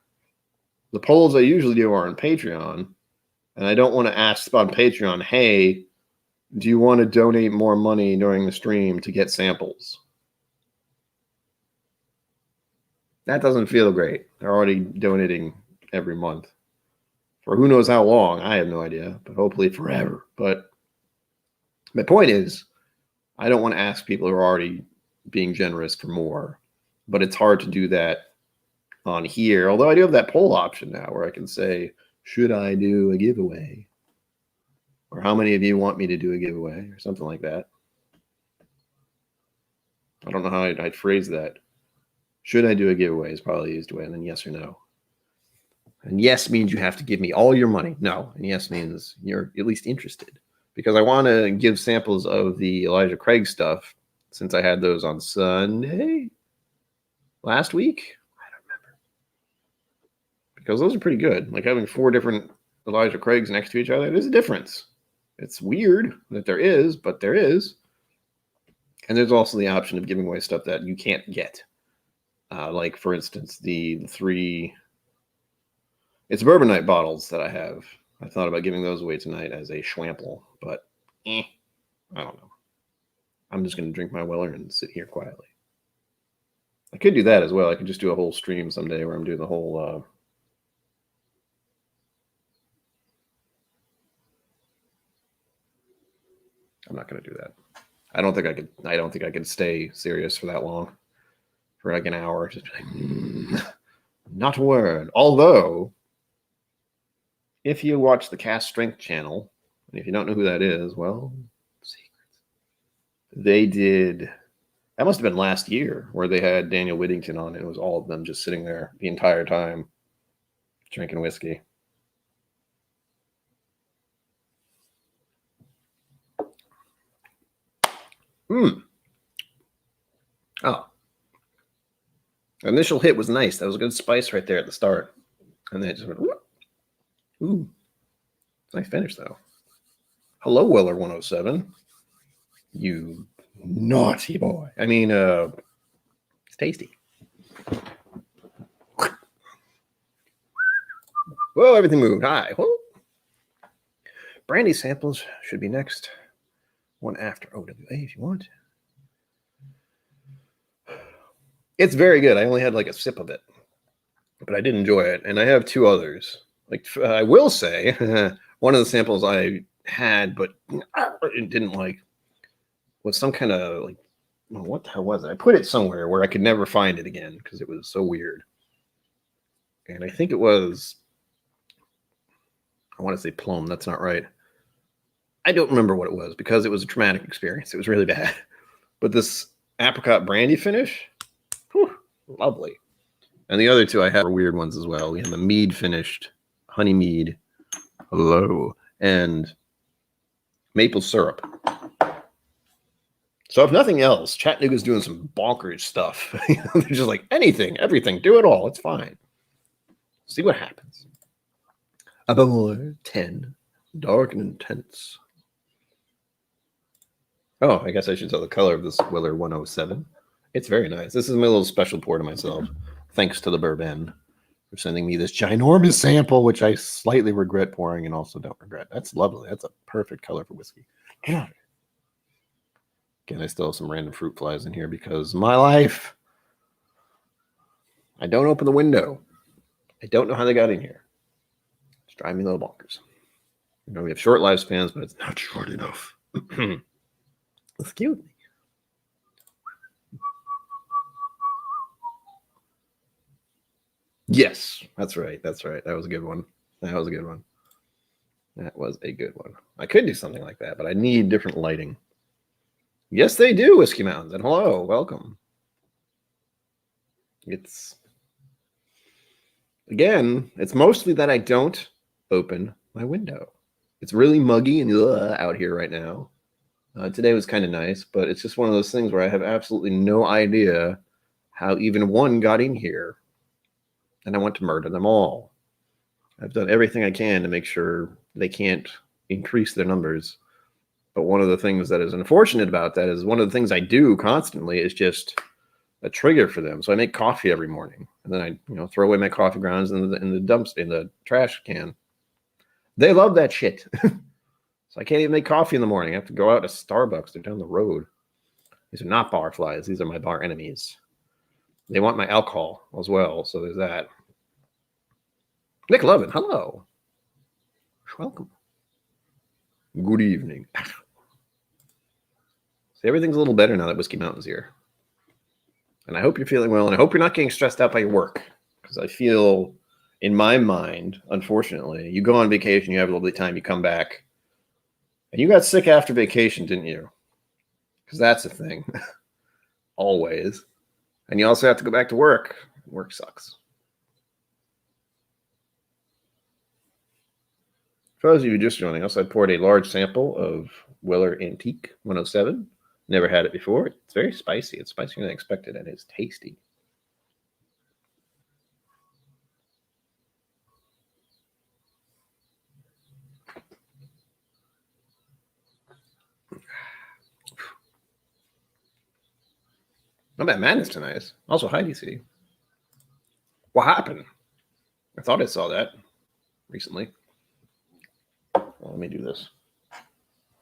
the polls I usually do are on Patreon, and I don't want to ask on Patreon, hey, do you want to donate more money during the stream to get samples? That doesn't feel great. They're already donating every month for who knows how long. I have no idea, but hopefully forever. But my point is, I don't want to ask people who are already being generous for more, but it's hard to do that on here. Although I do have that poll option now where I can say, should I do a giveaway? Or how many of you want me to do a giveaway or something like that. I don't know how I'd phrase that. Should I do a giveaway is probably the easiest way, and then yes or no. And yes means you have to give me all your money. No. And yes means you're at least interested. Because I want to give samples of the Elijah Craig stuff since I had those on Sunday last week. I don't remember. Because those are pretty good. Like having 4 different Elijah Craigs next to each other, there's a difference. It's weird that there is, but there is. And there's also the option of giving away stuff that you can't get. Like, for instance, the 3... It's Bourbon Night bottles that I have. I thought about giving those away tonight as a schwample, but I don't know. I'm just going to drink my Weller and sit here quietly. I could do that as well. I could just do a whole stream someday where I'm doing the whole... I'm not going to do that. I don't think I could stay serious for that long. For like an hour. Just like, not a word. Although... if you watch the Cast Strength channel, and if you don't know who that is, well, secrets. They did, that must have been last year, where they had Daniel Whittington on. It was all of them just sitting there the entire time, drinking whiskey. Oh. The initial hit was nice. That was a good spice right there at the start. And then it just went, ooh. Nice finish, though. Hello, Weller 107. You naughty boy. I mean, it's tasty. Whoa, everything moved. Hi. Whoa. Brandy samples should be next. One after OWA if you want. It's very good. I only had like a sip of it, but I did enjoy it. And I have 2 others. Like, I will say, one of the samples I had, but didn't like, was some kind of like, well, what the hell was it? I put it somewhere where I could never find it again because it was so weird. And I think it was, I want to say plum. That's not right. I don't remember what it was because it was a traumatic experience. It was really bad. But this apricot brandy finish, whew, lovely. And the other 2 I had were weird ones as well. We had the mead finished, honey mead, hello, and maple syrup. So if nothing else, Chattanooga's doing some bonkers stuff. They're just like, anything, everything, do it all. It's fine. See what happens. Above 10, dark and intense. Oh, I guess I should tell the color of this Weller 107. It's very nice. This is my little special pour to myself, thanks to the bourbon. for sending me this ginormous sample, which I slightly regret pouring and also don't regret. That's lovely. That's a perfect color for whiskey. Again, I still have some random fruit flies in here because my life. I don't open the window. I don't know how they got in here. It's driving me a little bonkers. You know, we have short lifespans, but it's not short enough. Excuse me. Yes, that's right. That's right. That was a good one. That was a good one. That was a good one. I could do something like that, but I need different lighting. Yes, they do, Whiskey Mountains. And hello, welcome. It's mostly that I don't open my window. It's really muggy and out here right now. Today was kind of nice, but it's just one of those things where I have absolutely no idea how even one got in here. And I want to murder them all. I've done everything I can to make sure they can't increase their numbers. But one of the things that is unfortunate about that is one of the things I do constantly is just a trigger for them. So I make coffee every morning, and then I throw away my coffee grounds in the trash can. They love that shit. So I can't even make coffee in the morning. I have to go out to Starbucks. They're down the road. These are not bar flies. These are my bar enemies. They want my alcohol as well, so there's that. Nick Lovin, hello. Welcome. Good evening. See, everything's a little better now that Whiskey Mountain's here. And I hope you're feeling well, and I hope you're not getting stressed out by your work. Because I feel, in my mind, unfortunately, you go on vacation, you have a lovely time, you come back, and you got sick after vacation, didn't you? Because that's a thing. Always. And you also have to go back to work. Work sucks. For those of you just joining us, I poured a large sample of Weller Antique 107. Never had it before. It's very spicy. It's spicier than I expected, and it's tasty. Not bad. Madness tonight. Also, hi, DC. What happened? I thought I saw that recently. Well, let me do this.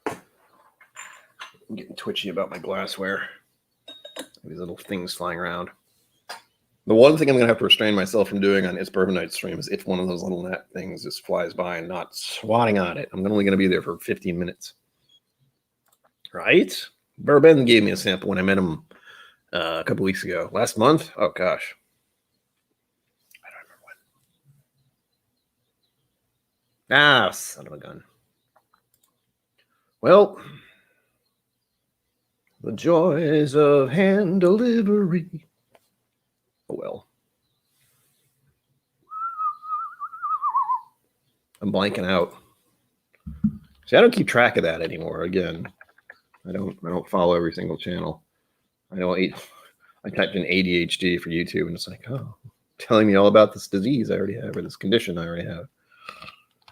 I'm getting twitchy about my glassware. These little things flying around. The one thing I'm going to have to restrain myself from doing on It's Bourbon Night stream is if one of those little net things just flies by and not swatting on it. I'm only going to be there for 15 minutes. Right? Bourbon gave me a sample when I met him a couple weeks ago. Last month? Oh, gosh. I don't remember when. Ah, son of a gun. Well, the joys of hand delivery. Oh, well. I'm blanking out. See, I don't keep track of that anymore. Again, I don't follow every single channel. I typed in ADHD for YouTube, and it's like, oh, telling me all about this disease I already have, or this condition I already have.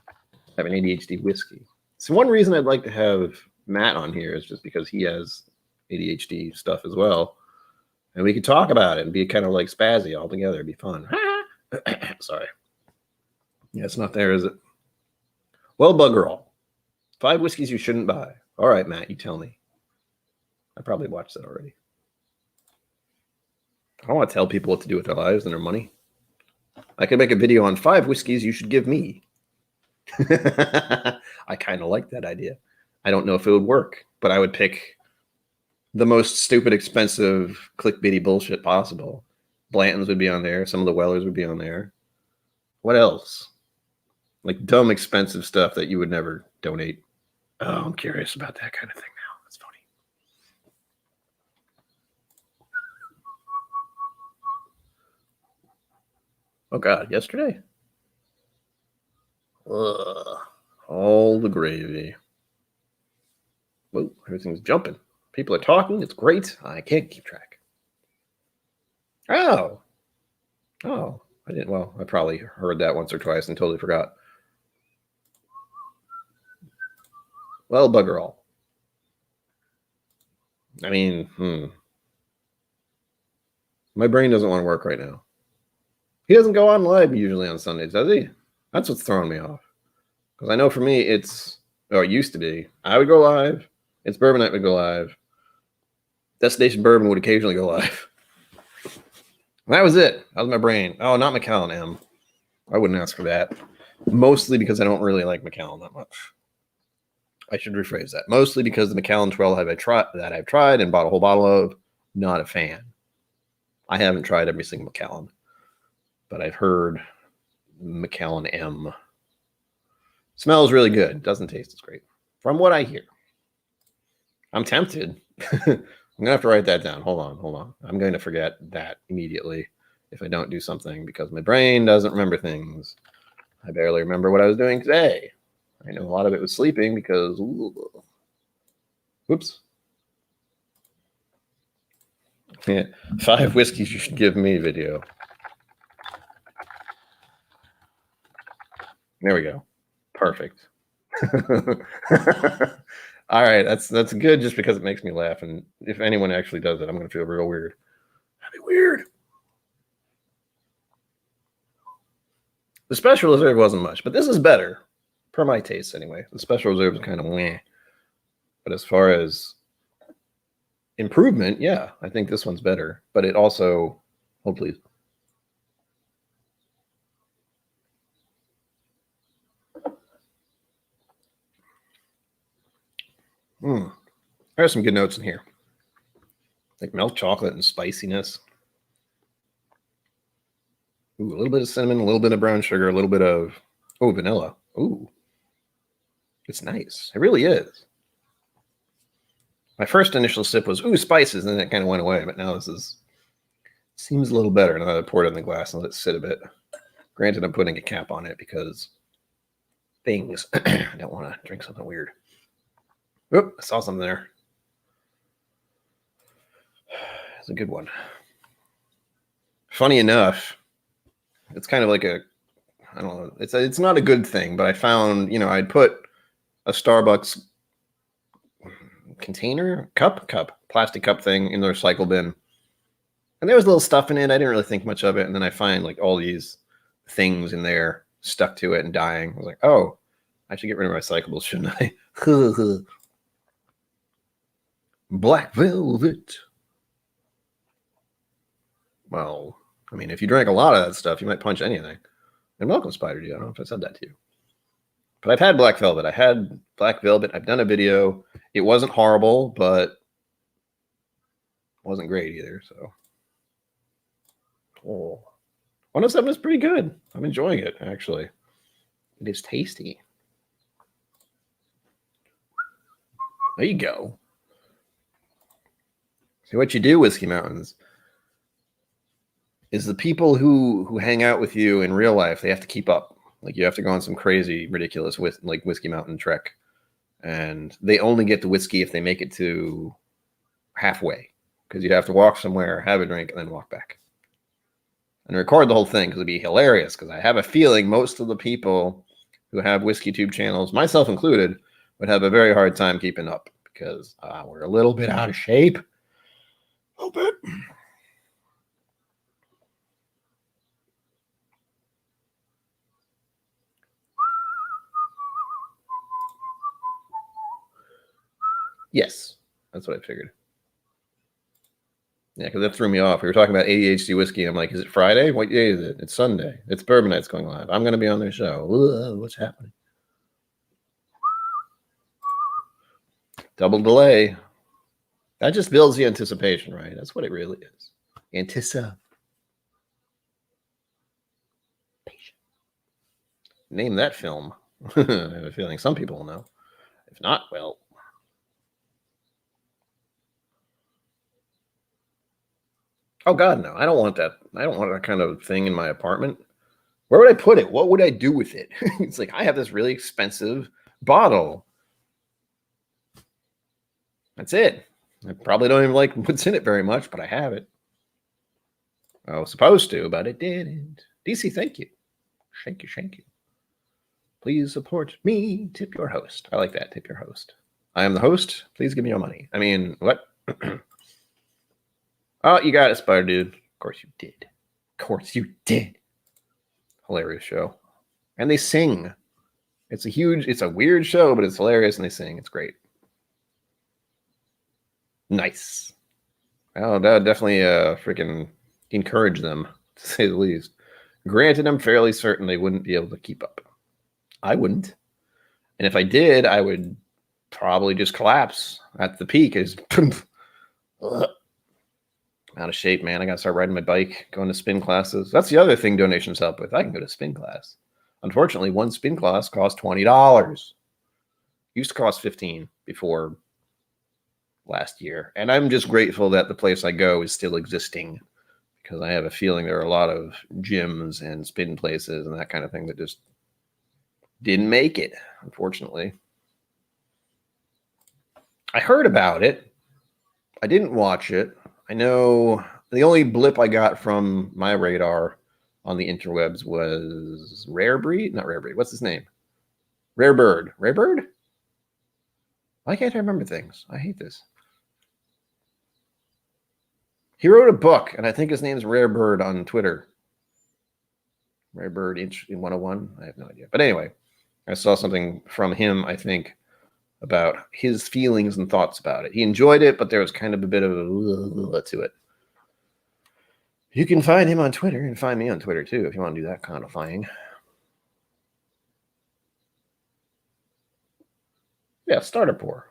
I have an ADHD whiskey. So one reason I'd like to have Matt on here is just because he has ADHD stuff as well. And we could talk about it and be kind of like spazzy all together. It'd be fun. Sorry. Yeah, it's not there, is it? Well, bugger all. 5 whiskeys you shouldn't buy. All right, Matt, you tell me. I probably watched that already. I don't want to tell people what to do with their lives and their money. I could make a video on 5 whiskeys you should give me. I kind of like that idea. I don't know if it would work, but I would pick the most stupid, expensive, clickbaity bullshit possible. Blanton's would be on there. Some of the Wellers would be on there. What else? Like dumb, expensive stuff that you would never donate. Oh, I'm curious about that kind of thing now. That's funny. Oh, God. Yesterday? Ugh. All the gravy. Whoa, everything's jumping. People are talking. It's great. I can't keep track. Oh. I didn't. Well, I probably heard that once or twice and totally forgot. Well, bugger all. I mean, my brain doesn't want to work right now. He doesn't go on live usually on Sundays, does he? That's what's throwing me off. Because I know for me, it used to be. I would go live. It's Bourbon Night would go live. Destination Bourbon would occasionally go live. And that was it. That was my brain. Oh, not Macallan M. I wouldn't ask for that. Mostly because I don't really like Macallan that much. I should rephrase that. Mostly because the Macallan 12 that I've tried and bought a whole bottle of, not a fan. I haven't tried every single Macallan, but I've heard Macallan M smells really good. Doesn't taste as great, from what I hear. I'm tempted. I'm gonna have to write that down. Hold on. I'm going to forget that immediately if I don't do something because my brain doesn't remember things. I barely remember what I was doing today. I know a lot of it was sleeping because, whoops. Yeah, 5 whiskeys you should give me video. There we go. Perfect. All right, that's good just because it makes me laugh. And if anyone actually does it, I'm going to feel real weird. That'd be weird. The Special Reserve wasn't much, but this is better. Per my taste, anyway. The Special Reserve is kind of meh. But as far as improvement, yeah, I think this one's better. But it also, oh please. There's some good notes in here. Like milk chocolate and spiciness. Ooh, a little bit of cinnamon, a little bit of brown sugar, a little bit of, vanilla. Ooh. It's nice. It really is. My first initial sip was, spices, and then it kind of went away. But now this seems a little better. Now that I poured it in the glass and let it sit a bit. Granted, I'm putting a cap on it because things. I don't want to drink something weird. Oop, I saw something there. It's a good one. Funny enough, it's kind of like I don't know. It's not a good thing, but I found, I'd put a Starbucks container, plastic cup thing in the recycle bin. And there was a little stuff in it. I didn't really think much of it. And then I find like all these things in there stuck to it and dying. I was like, oh, I should get rid of recyclables, shouldn't I? Black velvet. Well, I mean, if you drank a lot of that stuff, you might punch anything. And welcome, Spider D. I don't know if I said that to you. But I've had black velvet. I had black velvet. I've done a video. It wasn't horrible, but wasn't great either. So, 107 is pretty good. I'm enjoying it, actually. It is tasty. There you go. See, what you do, Whiskey Mountains, is the people who hang out with you in real life, they have to keep up. Like you have to go on some crazy, ridiculous Whiskey Mountain trek. And they only get the whiskey if they make it to halfway. Because you'd have to walk somewhere, have a drink, and then walk back. And record the whole thing because it'd be hilarious. Because I have a feeling most of the people who have whiskey tube channels, myself included, would have a very hard time keeping up. Because we're a little bit out of shape. A little bit. Yes, that's what I figured. Yeah, because that threw me off. We were talking about ADHD whiskey. I'm like, is it Friday? What day is it? It's Sunday. It's Bourbon Night's going live. I'm going to be on their show. What's happening? Double delay. That just builds the anticipation, right? That's what it really is. Anticipation. Name that film. I have a feeling some people will know. If not, well. Oh God, no! I don't want that. I don't want that kind of thing in my apartment. Where would I put it? What would I do with it? It's like I have this really expensive bottle. That's it. I probably don't even like what's in it very much, but I have it. I was supposed to, but it didn't. DC, thank you. Thank you. Please support me. Tip your host. I like that. Tip your host. I am the host. Please give me your money. I mean, what? Oh, you got it, Spider Dude. Of course you did. Of course you did. Hilarious show. And they sing. It's a weird show, but it's hilarious, and they sing. It's great. Nice. Oh, that would definitely freaking encourage them, to say the least. Granted, I'm fairly certain they wouldn't be able to keep up. I wouldn't. And if I did, I would probably just collapse at the peak. I'm out of shape, man. I got to start riding my bike, going to spin classes. That's the other thing donations help with. I can go to spin class. Unfortunately, one spin class costs $20. Used to cost $15 before last year. And I'm just grateful that the place I go is still existing, because I have a feeling there are a lot of gyms and spin places and that kind of thing that just didn't make it, unfortunately. I heard about it. I didn't watch it. I know the only blip I got from my radar on the interwebs was Rare Breed. Not Rare Breed. What's his name? Rare Bird. Rare Bird? Why can't I remember things? I hate this. He wrote a book, and I think his name's Rare Bird on Twitter. Rare Bird in 101? I have no idea. But anyway, I saw something from him, I think, about his feelings and thoughts about it. He enjoyed it, but there was kind of a bit of a to it. You can find him on Twitter and find me on Twitter too if you want to do that kind of thing. Yeah, starter pour.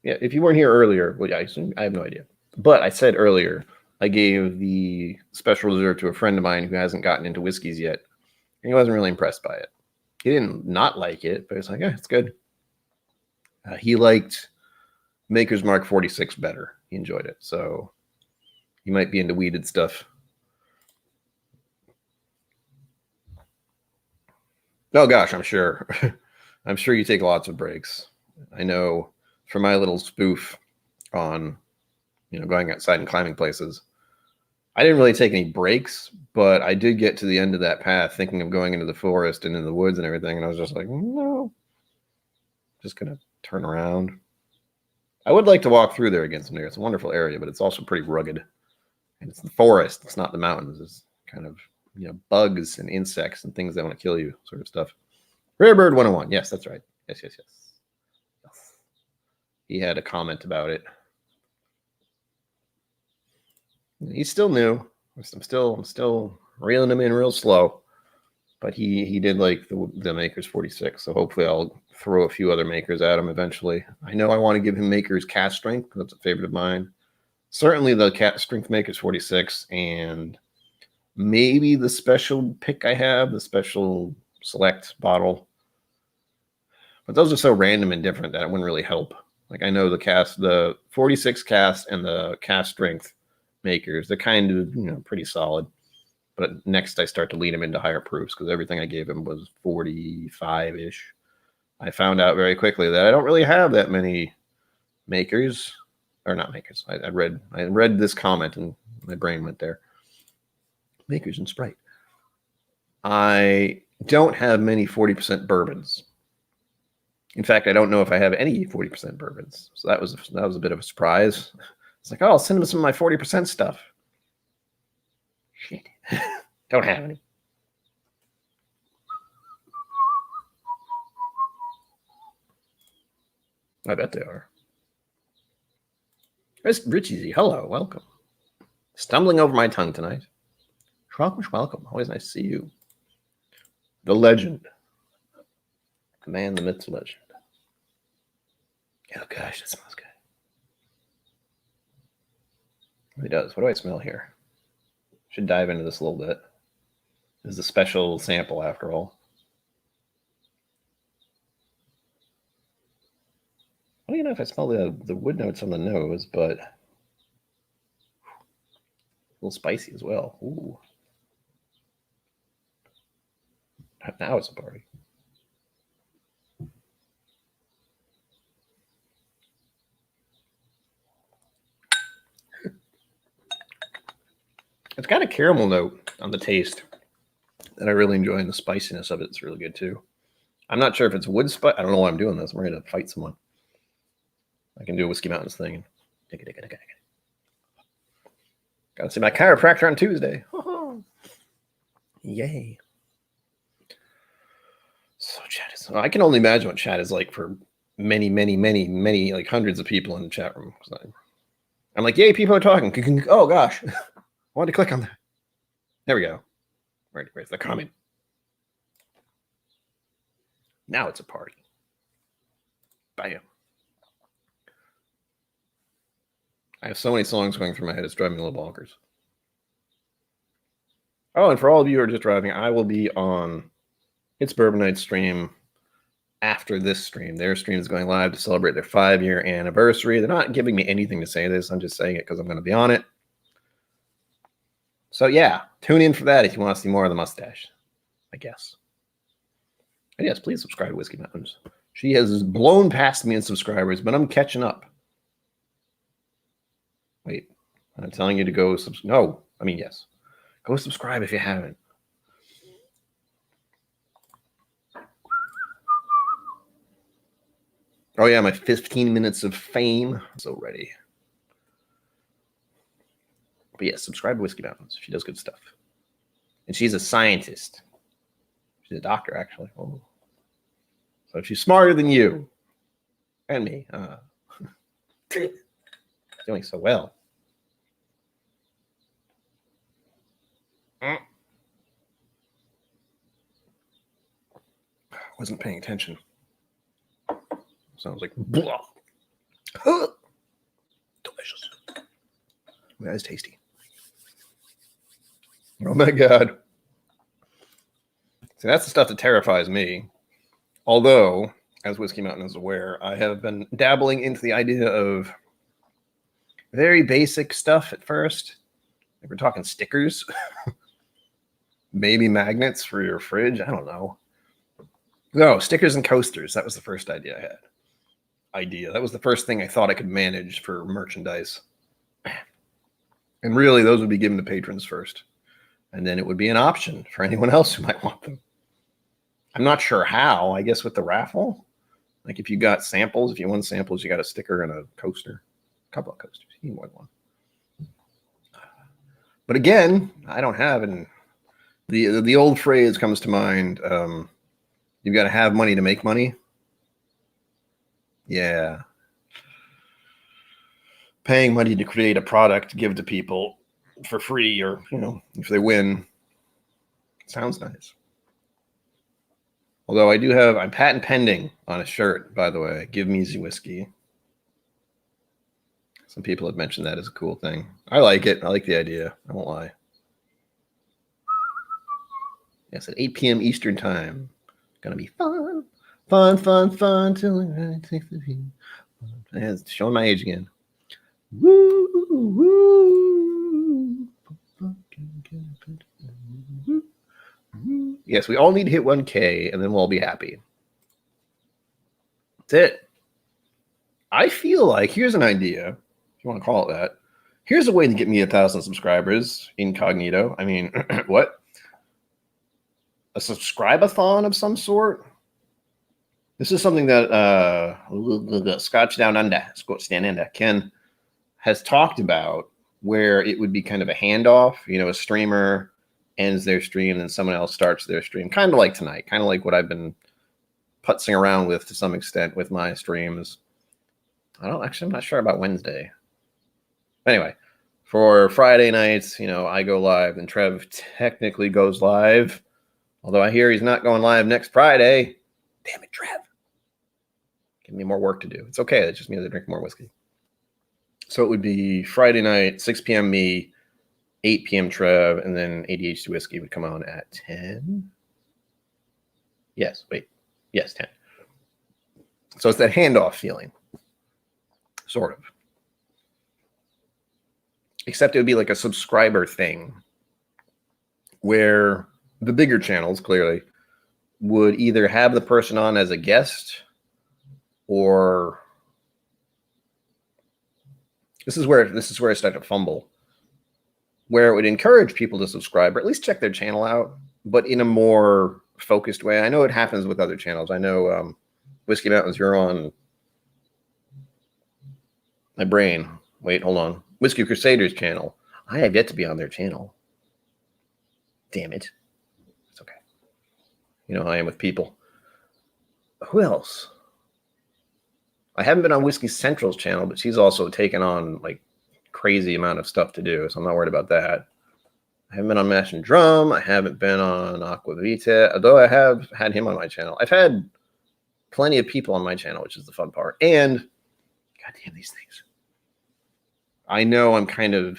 Yeah, if you weren't here earlier, well, I have no idea. But I said earlier, I gave the special reserve to a friend of mine who hasn't gotten into whiskeys yet. And he wasn't really impressed by it. He didn't not like it, but it's like, yeah, it's good. He liked Maker's Mark 46 better. He enjoyed it. So he might be into weeded stuff. Oh, gosh, I'm sure. I'm sure you take lots of breaks. I know for my little spoof on, going outside and climbing places, I didn't really take any breaks, but I did get to the end of that path thinking of going into the forest and in the woods and everything. And I was just like, no, just going to turn around. I would like to walk through there again someday. It's a wonderful area, but it's also pretty rugged. And it's the forest. It's not the mountains. It's kind of, bugs and insects and things that want to kill you sort of stuff. Rare Bird 101. Yes, that's right. Yes. He had a comment about it. He's still new. I'm still reeling him in real slow, but he did like the Maker's 46. So hopefully I'll throw a few other Makers at him eventually. I know I want to give him Maker's Cast Strength. That's a favorite of mine. Certainly the Cast Strength Maker's 46, and maybe the special pick I have, the special select bottle. But those are so random and different that it wouldn't really help. Like I know the 46 cast and the Cast Strength Makers, they're kind of pretty solid. But next I start to lead him into higher proofs because everything I gave him was 45-ish. I found out very quickly that I don't really have that many Makers, or not Makers. I read this comment and my brain went there. Makers and Sprite. I don't have many 40% bourbons. In fact, I don't know if I have any 40% bourbons. So that was a bit of a surprise. It's like, oh, I'll send him some of my 40% stuff. Shit. Don't have any. I bet they are. Richie, hello, welcome. Stumbling over my tongue tonight. Welcome. Always nice to see you. The legend. The man, the myth, the legend. Oh gosh, that smells good. It really does. What do I smell here? Should dive into this a little bit. This is a special sample after all. I don't even know if I smell the wood notes on the nose, but a little spicy as well. Ooh. Now it's a party. It's got a caramel note on the taste that I really enjoy, and the spiciness of it's really good too. I'm not sure if it's wood spice. I don't know why I'm doing this. I'm ready to fight someone. I can do a Whiskey Mountains thing. Gotta see my chiropractor on Tuesday. Yay. So chat is, I can only imagine what chat is like for many, like hundreds of people in the chat room. I'm like, yay, people are talking. Oh gosh, I wanted to click on that. There we go. Where's the comment? Now it's a party. Bam. I have so many songs going through my head, it's driving me a little bonkers. Oh, and for all of you who are just driving, I will be on It's Bourbon Night stream after this stream. Their stream is going live to celebrate their 5-year anniversary. They're not giving me anything to say this. I'm just saying it because I'm going to be on it. So yeah, tune in for that if you want to see more of the mustache, I guess. And yes, please subscribe to Whiskey Mountains. She has blown past me in subscribers, but I'm catching up. Wait, I'm telling you to go yes. Go subscribe if you haven't. Oh yeah, my 15 minutes of fame. I'm so ready. But yeah, subscribe to Whiskey Mountains. She does good stuff. And she's a scientist. She's a doctor, actually. Oh. So she's smarter than you. And me. Doing so well. Wasn't paying attention. Sounds like blah. Delicious. That is tasty. Oh my god. See, that's the stuff that terrifies me. Although, as Whiskey Mountain is aware, I have been dabbling into the idea of very basic stuff at first. Like we're talking stickers. Maybe magnets for your fridge. I don't know. No, stickers and coasters. That was the first idea I had. That was the first thing I thought I could manage for merchandise. And really, those would be given to patrons first. And then it would be an option for anyone else who might want them. I'm not sure how. I guess with the raffle. Like if you got samples, if you won samples, you got a sticker and a coaster. A couple of coasters. You need more than one. But again, I don't have an... The old phrase comes to mind. You've got to have money to make money. Yeah. Paying money to create a product to give to people for free or, if they win. Sounds nice. Although I'm patent pending on a shirt, by the way. Give me the whiskey. Some people have mentioned that as a cool thing. I like it. I like the idea. I won't lie. Yes, at 8 p.m. Eastern time. Gonna be fun. Fun till I take the heat. It's showing my age again. Woo, woo. Yes, we all need to hit 1K and then we'll all be happy. That's it. I feel like here's an idea, if you want to call it that. Here's a way to get me 1,000 subscribers incognito. I mean, what? A subscribe-a-thon of some sort? This is something that Scotch Down Under, Ken has talked about, where it would be kind of a handoff. A streamer ends their stream and someone else starts their stream. Kind of like tonight. Kind of like what I've been putzing around with to some extent with my streams. I'm not sure about Wednesday. Anyway, for Friday nights, I go live and Trev technically goes live. Although I hear he's not going live next Friday. Damn it, Trev. Give me more work to do. It's okay. It just means I drink more whiskey. So it would be Friday night, 6 p.m. me, 8 p.m. Trev, and then ADHD Whiskey would come on at 10. Yes, 10. So it's that handoff feeling. Sort of. Except it would be like a subscriber thing where the bigger channels clearly would either have the person on as a guest or this is where I start to fumble, where it would encourage people to subscribe or at least check their channel out, but in a more focused way. I know it happens with other channels. I know Whiskey Mountains, you're on my brain. Wait, hold on. Whiskey Crusaders channel. I have yet to be on their channel. Damn it. You know how I am with people. Who else? I haven't been on Whiskey Central's channel, but she's also taken on like crazy amount of stuff to do, so I'm not worried about that. I haven't been on Mash and Drum. I haven't been on Aquavita, although I have had him on my channel. I've had plenty of people on my channel, which is the fun part. And goddamn these things. I know I'm kind of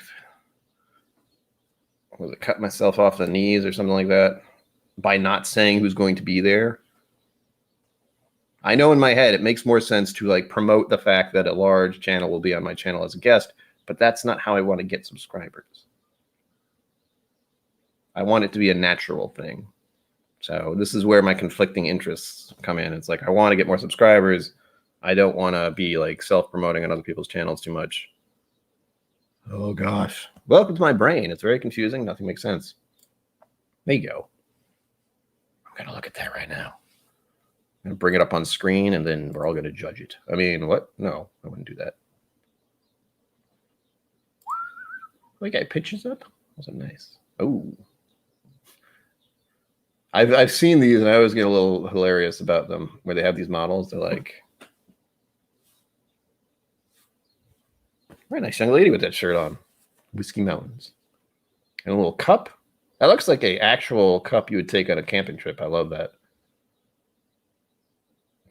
cut myself off the knees or something like that by not saying who's going to be there. I know in my head it makes more sense to like promote the fact that a large channel will be on my channel as a guest, but that's not how I want to get subscribers. I want it to be a natural thing. So this is where my conflicting interests come in. It's like I want to get more subscribers. I don't want to be like self-promoting on other people's channels too much. Oh gosh. Welcome to my brain. It's very confusing. Nothing makes sense. There you go. I'm going to look at that right now. I'm going to bring it up on screen and then we're all going to judge it. I mean, what? No, I wouldn't do that. We got pictures up? Those are nice. Oh. I've seen these and I always get a little hilarious about them where they have these models. They're like, very nice young lady with that shirt on. Whiskey Mountains. And a little cup. That looks like an actual cup you would take on a camping trip. I love that.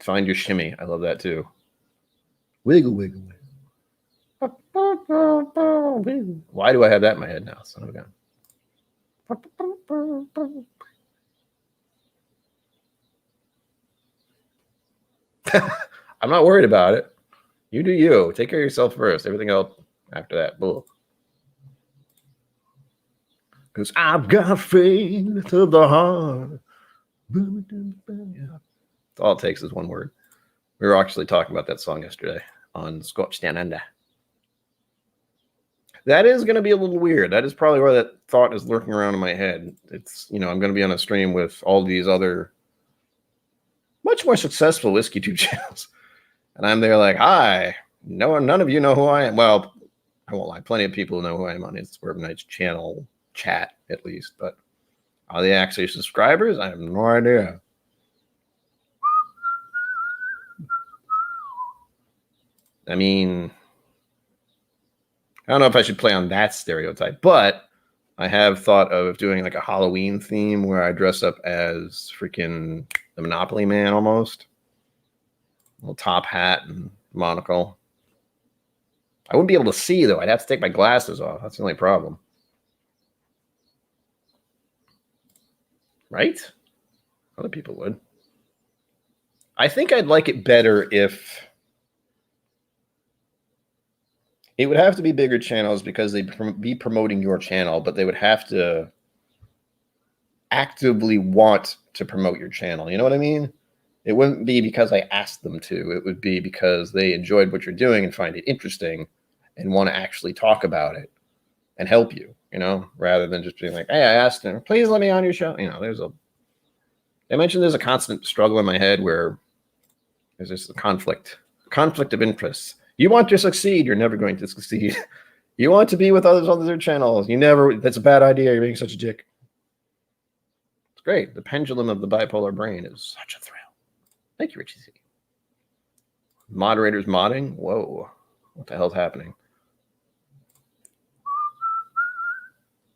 Find your shimmy. I love that too. Wiggle, wiggle, wiggle. Why do I have that in my head now? Son of a gun. I'm not worried about it. You do you. Take care of yourself first. Everything else after that. Because I've got faith to the heart. All it takes is one word. We were actually talking about that song yesterday on Scotch Down Under. That is going to be a little weird. That is probably where that thought is lurking around in my head. It's, you know, I'm going to be on a stream with all these other much more successful whiskey tube channels. And I'm there like, hi, no, none of you know who I am. Well, I won't lie. Plenty of people know who I am on his Bourbon Night's channel chat, at least. But are they actually subscribers? I have no idea. I mean, I don't know if I should play on that stereotype, but I have thought of doing like a Halloween theme where I dress up as freaking the Monopoly Man almost. Little top hat and monocle. I wouldn't be able to see, though. I'd have to take my glasses off. That's the only problem. Right? Other people would. I think I'd like it better if it would have to be bigger channels because they'd be promoting your channel, but they would have to actively want to promote your channel. You know what I mean? It wouldn't be because I asked them to. It would be because they enjoyed what you're doing and find it interesting and want to actually talk about it and help you, you know, rather than just being like, hey, I asked them, please let me on your show. You know, I mentioned there's a constant struggle in my head where there's just a conflict of interests. You want to succeed, you're never going to succeed. You want to be with others on their channels. That's a bad idea. You're being such a dick. It's great. The pendulum of the bipolar brain is such a thrill. Thank you, Richie C. Moderators modding? Whoa. What the hell's happening?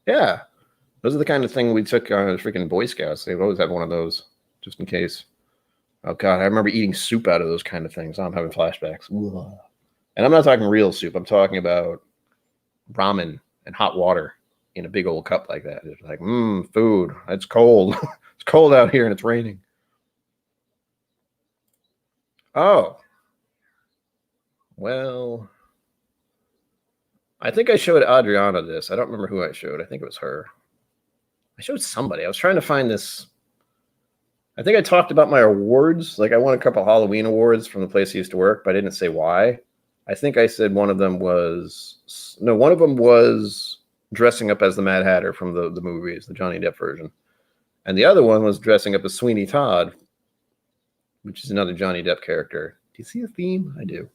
Yeah. Those are the kind of thing we took on freaking Boy Scouts. They've always had one of those, just in case. Oh, God. I remember eating soup out of those kind of things. I'm having flashbacks. Ugh. And I'm not talking real soup. I'm talking about ramen and hot water in a big old cup like that. It's like, food. It's cold. It's cold out here and it's raining. Oh. Well, I think I showed Adriana this. I don't remember who I showed. I think it was her. I showed somebody. I was trying to find this. I think I talked about my awards. Like I won a couple Halloween awards from the place I used to work, but I didn't say why. I think I said one of them was dressing up as the Mad Hatter from the movies, the Johnny Depp version. And the other one was dressing up as Sweeney Todd, which is another Johnny Depp character. Do you see a theme? I do.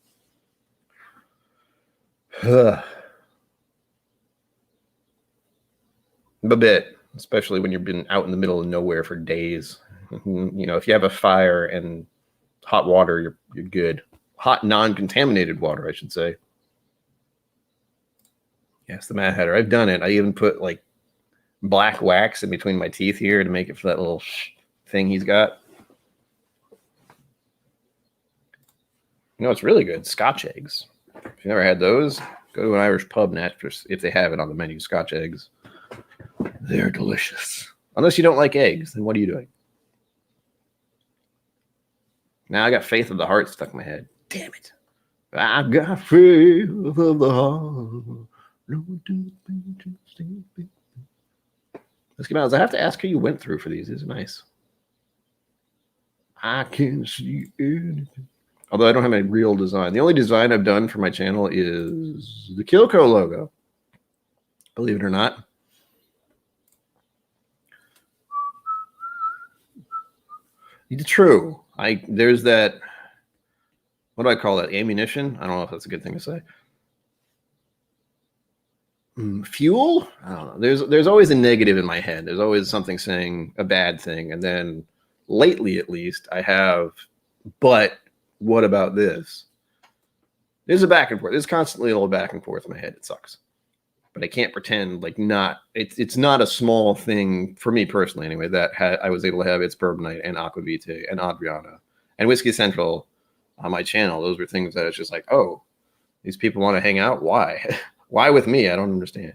A bit. especially when you've been out in the middle of nowhere for days. You know, if you have a fire and hot water, you're good. Hot, non-contaminated water, I should say. Yes, the Mad Hatter. I've done it. I even put like black wax in between my teeth here to make it for that little thing he's got. You know, it's really good. Scotch eggs. If you never had those, go to an Irish pub if they have it on the menu. Scotch eggs. They're delicious. Unless you don't like eggs, then what are you doing? Now I got Faith of the Heart stuck in my head. Damn it. I've got faith of the heart. Let's get out. I have to ask who you went through for these. These are nice. I can't see anything. Although I don't have any real design. The only design I've done for my channel is the KillCo logo. Believe it or not. It's true. There's that, what do I call that? Ammunition? I don't know if that's a good thing to say. Fuel? I don't know. There's always a negative in my head. There's always something saying a bad thing. And then lately, at least, I have, but what about this? There's a back and forth. There's constantly a little back and forth in my head. It sucks. But I can't pretend like it's not a small thing for me personally anyway, that I was able to have It's Bourbon Night and Aquavite and Adriana and Whiskey Central on my channel. Those were things that it's just like, oh, these people want to hang out. Why? Why with me? I don't understand.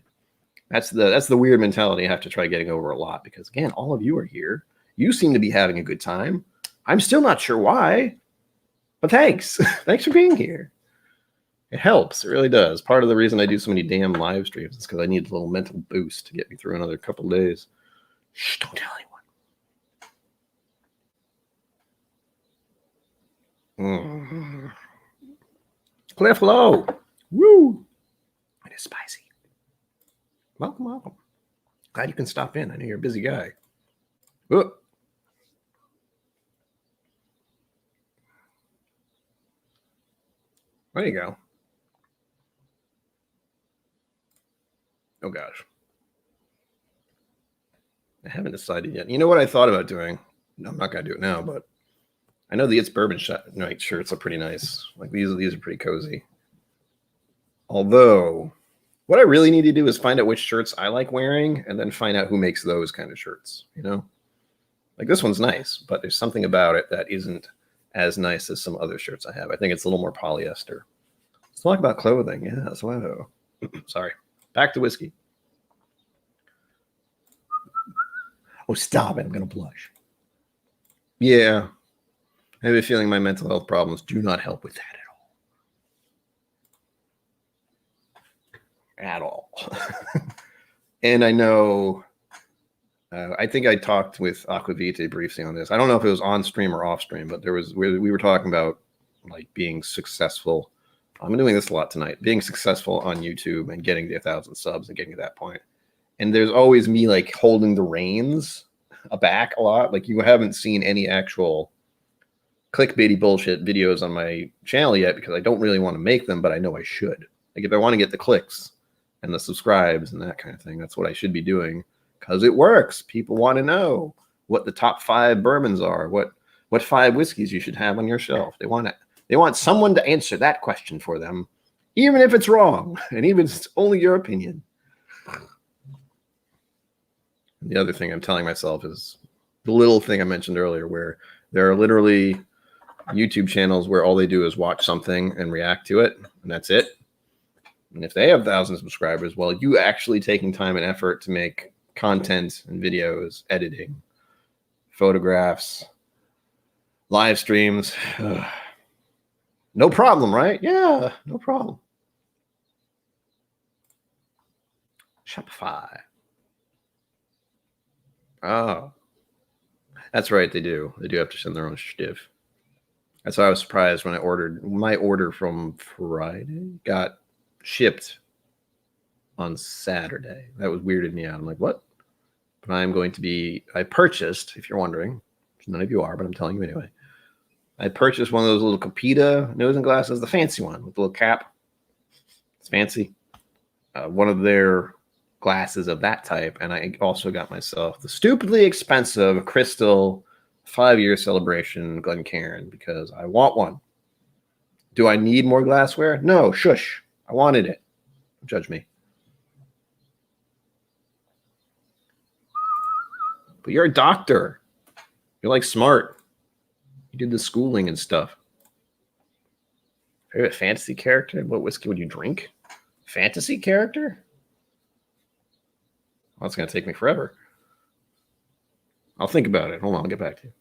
That's the weird mentality I have to try getting over a lot, because again, all of you are here. You seem to be having a good time. I'm still not sure why, but thanks. Thanks for being here. It helps. It really does. Part of the reason I do so many damn live streams is because I need a little mental boost to get me through another couple of days. Shh, don't tell anyone. Cliff Low. Woo. It is spicy. Welcome, welcome. Glad you can stop in. I know you're a busy guy. Whoop. There you go. Oh, gosh. I haven't decided yet. You know what I thought about doing? No, I'm not going to do it now, but I know the It's Bourbon Night shirts are pretty nice. Like these are pretty cozy. Although, what I really need to do is find out which shirts I like wearing and then find out who makes those kind of shirts, you know? Like this one's nice, but there's something about it that isn't as nice as some other shirts I have. I think it's a little more polyester. Let's talk about clothing. Yeah, so sorry. Back to whiskey. Oh, stop it. I'm going to blush. Yeah. I have a feeling my mental health problems do not help with that at all. And I know, I think I talked with Aquavite briefly on this. I don't know if it was on stream or off stream, but we were talking about like being successful. I'm doing this a lot tonight, being successful on YouTube and getting to 1,000 subs and getting to that point. And there's always me like holding the reins back a lot. Like you haven't seen any actual clickbaity bullshit videos on my channel yet because I don't really want to make them, but I know I should. Like if I want to get the clicks and the subscribes and that kind of thing, that's what I should be doing because it works. People want to know what the top 5 bourbons are, what 5 whiskeys you should have on your shelf. They want someone to answer that question for them, even if it's wrong and even if it's only your opinion. The other thing I'm telling myself is the little thing I mentioned earlier, where there are literally YouTube channels where all they do is watch something and react to it, and that's it. And if they have 1,000 subscribers, well, you actually taking time and effort to make content and videos, editing, photographs, live streams, no problem, right? Yeah, no problem. Shopify. Oh, that's right. They do. They do have to send their own shtiff. That's why I was surprised when I ordered. My order from Friday got shipped on Saturday. That was weirded me out. I'm like, what? But I purchased, if you're wondering, none of you are, but I'm telling you anyway. I purchased one of those little Capita nose and glasses, the fancy one with the little cap. It's fancy. One of their glasses of that type, and I also got myself the stupidly expensive Crystal 5-year celebration Glencairn because I want one. Do I need more glassware? No, shush. I wanted it. Don't judge me. But you're a doctor. You're like smart. You did the schooling and stuff. Favorite fantasy character? What whiskey would you drink? Fantasy character? Well, that's going to take me forever. I'll think about it. Hold on, I'll get back to you.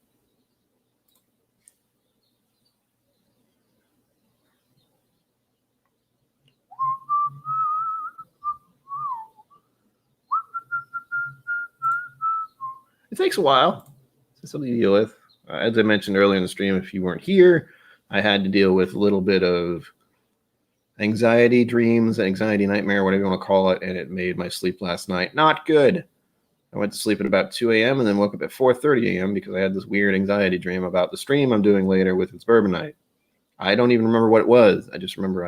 It takes a while. It's something to deal with. As I mentioned earlier in the stream, if you weren't here, I had to deal with a little bit of anxiety dreams, anxiety nightmare, whatever you want to call it, and it made my sleep last night not good. I went to sleep at about 2 a.m. and then woke up at 4:30 a.m. because I had this weird anxiety dream about the stream I'm doing later with It's Bourbon Night. I don't even remember what it was. I just remember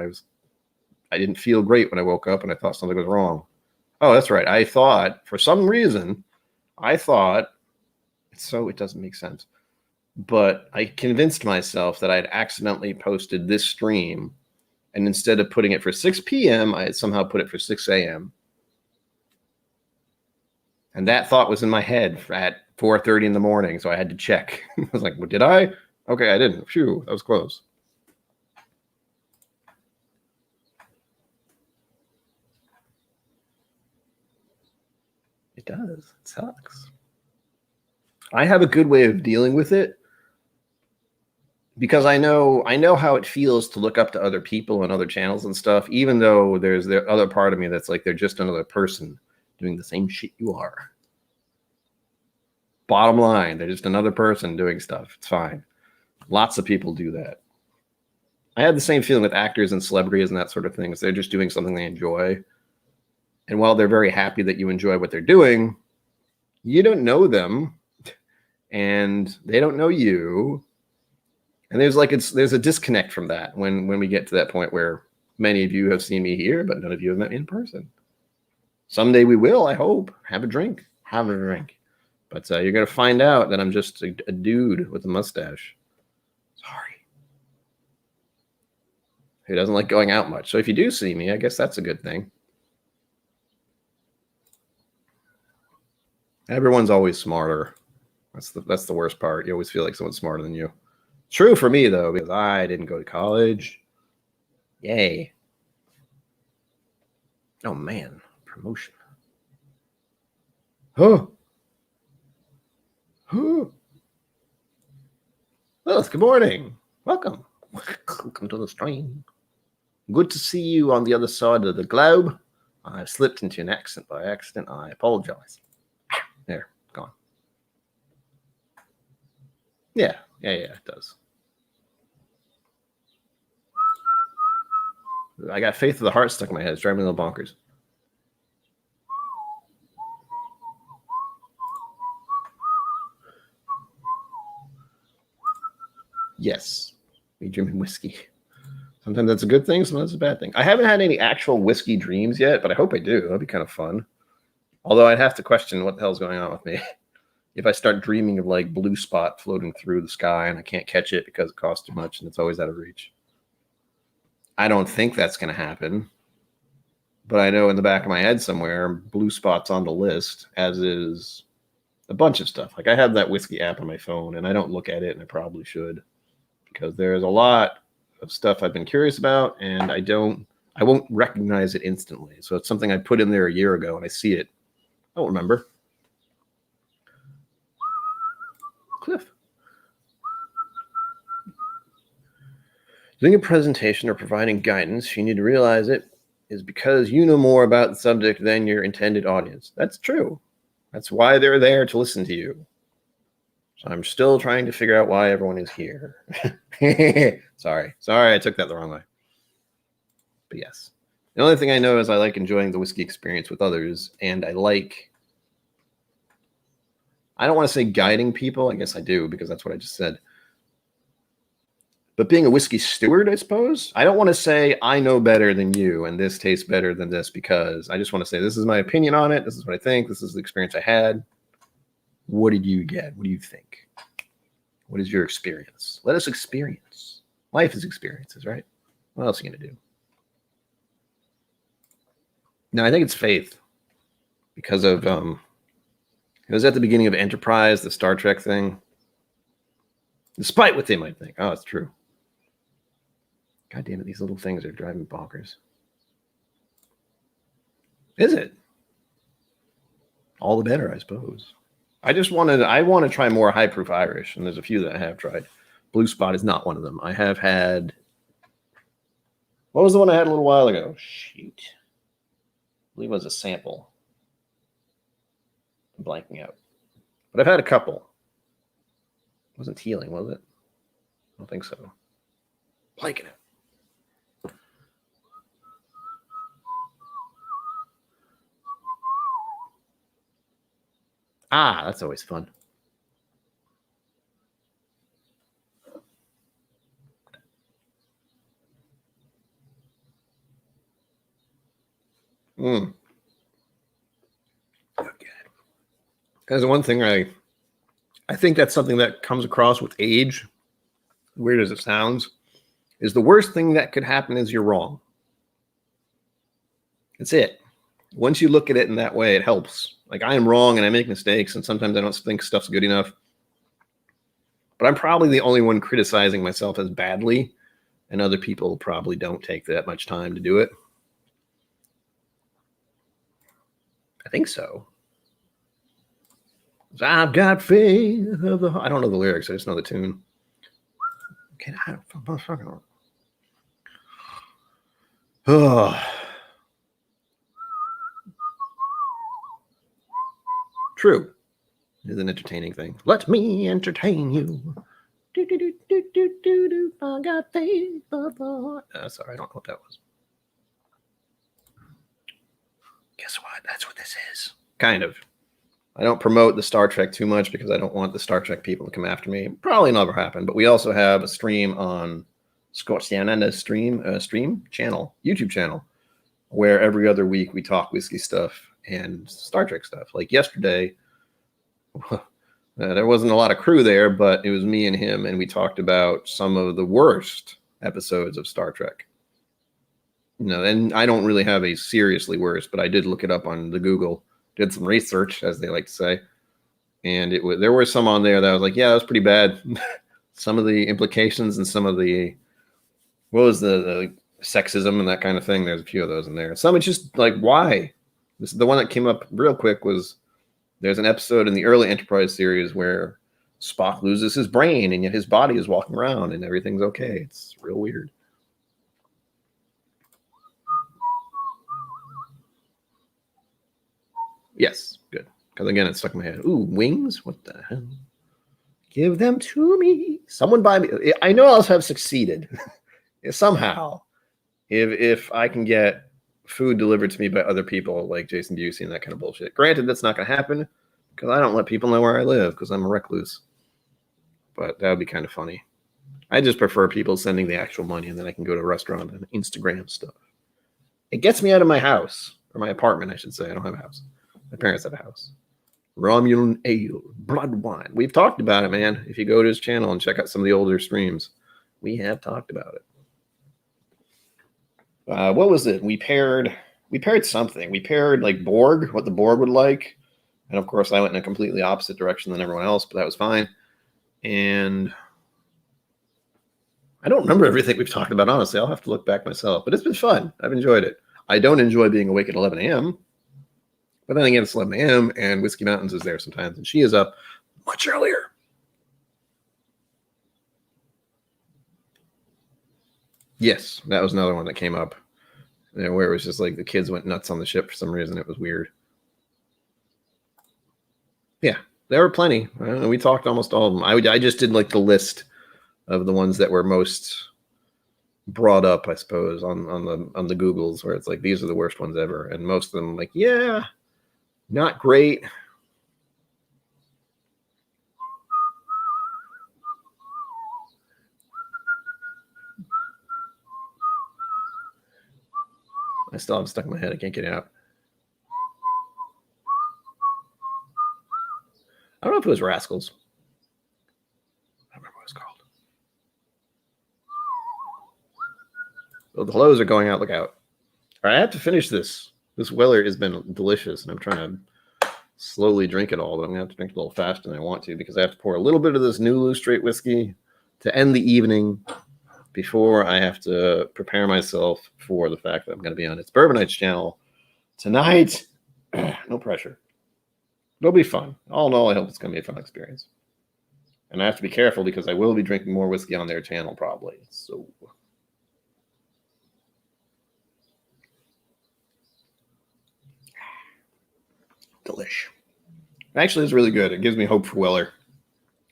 I didn't feel great when I woke up and I thought something was wrong. Oh, that's right. I thought, for some reason, it doesn't make sense. But I convinced myself that I had accidentally posted this stream, and instead of putting it for 6 p.m., I had somehow put it for 6 a.m. And that thought was in my head at 4:30 in the morning, so I had to check. I was like, well, did I? Okay, I didn't. Phew, that was close. It does. It sucks. I have a good way of dealing with it because I know how it feels to look up to other people and other channels and stuff, even though there's the other part of me that's like they're just another person doing the same shit you are. Bottom line, they're just another person doing stuff. It's fine. Lots of people do that. I had the same feeling with actors and celebrities and that sort of thing. They're just doing something they enjoy. And while they're very happy that you enjoy what they're doing, you don't know them and they don't know you. And there's a disconnect from that when we get to that point where many of you have seen me here, but none of you have met me in person. Someday we will, I hope. Have a drink. But you're going to find out that I'm just a dude with a mustache. Sorry. Who doesn't like going out much. So if you do see me, I guess that's a good thing. Everyone's always smarter. That's the worst part. You always feel like someone's smarter than you. True for me, though, because I didn't go to college. Yay. Oh, man. Promotion. Oh. Oh. Well, good morning. Welcome. Welcome to the stream. Good to see you on the other side of the globe. I slipped into an accent by accident. I apologize. There, gone. Yeah, it does. I got Faith of the Heart stuck in my head. It's driving me a little bonkers. Yes, me drinking whiskey. Sometimes that's a good thing, sometimes it's a bad thing. I haven't had any actual whiskey dreams yet, but I hope I do. That'd be kind of fun. Although I'd have to question what the hell's going on with me. If I start dreaming of like blue spot floating through the sky and I can't catch it because it costs too much and it's always out of reach. I don't think that's going to happen. But I know in the back of my head somewhere, blue spot's on the list, as is a bunch of stuff. Like I have that whiskey app on my phone and I don't look at it, and I probably should, because there's a lot of stuff I've been curious about and I won't recognize it instantly. So it's something I put in there a year ago and I see it. I don't remember. Cliff. Doing a presentation or providing guidance, you need to realize it is because you know more about the subject than your intended audience. That's true. That's why they're there, to listen to you. So I'm still trying to figure out why everyone is here. Sorry, I took that the wrong way. But yes. The only thing I know is I like enjoying the whiskey experience with others, and I don't want to say guiding people. I guess I do, because that's what I just said. But being a whiskey steward, I suppose, I don't want to say I know better than you and this tastes better than this, because I just want to say this is my opinion on it. This is what I think. This is the experience I had. What did you get? What do you think? What is your experience? Let us experience. Life is experiences, right? What else are you going to do? No, I think it's faith, because of it was at the beginning of Enterprise, the Star Trek thing. Despite what they might think. Oh, it's true. God damn it, these little things are driving me bonkers. Is it? All the better, I suppose. I want to try more high proof Irish, and there's a few that I have tried. Blue Spot is not one of them. I have had, what was the one I had a little while ago? Shoot. I believe it was a sample. I'm blanking out. But I've had a couple. It wasn't Teeling, was it? I don't think so. Blanking out. Ah, that's always fun. Okay. Because one thing I think that's something that comes across with age, weird as it sounds, is the worst thing that could happen is you're wrong. That's it. Once you look at it in that way, it helps. Like, I am wrong and I make mistakes, and sometimes I don't think stuff's good enough. But I'm probably the only one criticizing myself as badly, and other people probably don't take that much time to do it. I think so. I've got faith of the heart. I don't know the lyrics. I just know the tune. Okay, oh. True. It is an entertaining thing. Let me entertain you. Do, do, do, do, do, do, do. I got faith of the heart. Sorry, I don't know what that was. Guess what? That's what this is. Kind of. I don't promote the Star Trek too much because I don't want the Star Trek people to come after me. Probably never happen. But we also have a stream on Scotiana's stream channel, YouTube channel, where every other week we talk whiskey stuff and Star Trek stuff. Like yesterday, there wasn't a lot of crew there, but it was me and him, and we talked about some of the worst episodes of Star Trek. And I don't really have a seriously worse, but I did look it up on the Google, did some research, as they like to say, and there were some on there that I was like, yeah, that was pretty bad. Some of the implications and some of the, what was the sexism and that kind of thing. There's a few of those in there. Some it's just like, why? This is the one that came up real quick. Was there's an episode in the early Enterprise series where Spock loses his brain and yet his body is walking around and everything's okay. It's real weird. Yes, good. Because again, it's stuck in my head. Ooh, wings? What the hell? Give them to me. Someone buy me. I know I'll have succeeded somehow if I can get food delivered to me by other people like Jason Busey and that kind of bullshit. Granted, that's not going to happen because I don't let people know where I live because I'm a recluse. But that would be kind of funny. I just prefer people sending the actual money and then I can go to a restaurant and Instagram stuff. It gets me out of my house, or my apartment, I should say. I don't have a house. My parents have a house. Romulan Ale, blood wine. We've talked about it, man. If you go to his channel and check out some of the older streams, we have talked about it. What was it? We paired something. We paired like Borg, what the Borg would like. And of course, I went in a completely opposite direction than everyone else, but that was fine. And I don't remember everything we've talked about, honestly. I'll have to look back myself, but it's been fun. I've enjoyed it. I don't enjoy being awake at 11 a.m., but then again, it's 11 a.m. and Whiskey Mountains is there sometimes, and she is up much earlier. Yes, that was another one that came up, where it was just like the kids went nuts on the ship for some reason. It was weird. Yeah, there were plenty. We talked almost all of them. I just did like the list of the ones that were most brought up, I suppose, on the Googles, where it's like these are the worst ones ever, and most of them like, yeah, not great. I still have it stuck in my head. I can't get it out. I don't know if it was Rascals. I don't remember what it's called. Oh, the hellos are going out. Look out. All right, I have to finish this. This Weller has been delicious, and I'm trying to slowly drink it all, but I'm going to have to drink it a little faster than I want to because I have to pour a little bit of this Nulu straight whiskey to end the evening before I have to prepare myself for the fact that I'm going to be on its Bourbon Nights channel tonight. No pressure. It'll be fun. All in all, I hope it's going to be a fun experience. And I have to be careful because I will be drinking more whiskey on their channel probably. So... delish. Actually, it's really good. It gives me hope for Weller.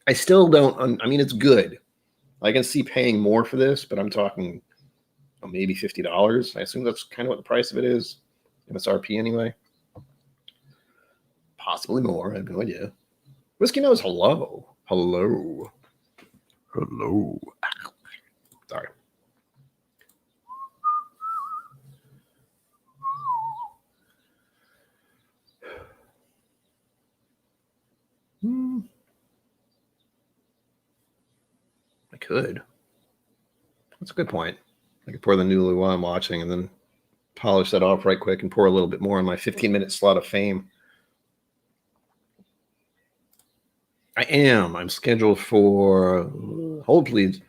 I still don't... I mean, it's good. I can see paying more for this, but I'm talking maybe $50. I assume that's kind of what the price of it is. MSRP anyway. Possibly more. I have no idea. Whiskey knows hello. Hello. Hello. Sorry. I could. That's a good point. I could pour the Nulu while I'm watching and then polish that off right quick and pour a little bit more in my 15-minute slot of fame. I am. I'm scheduled for... hold, please.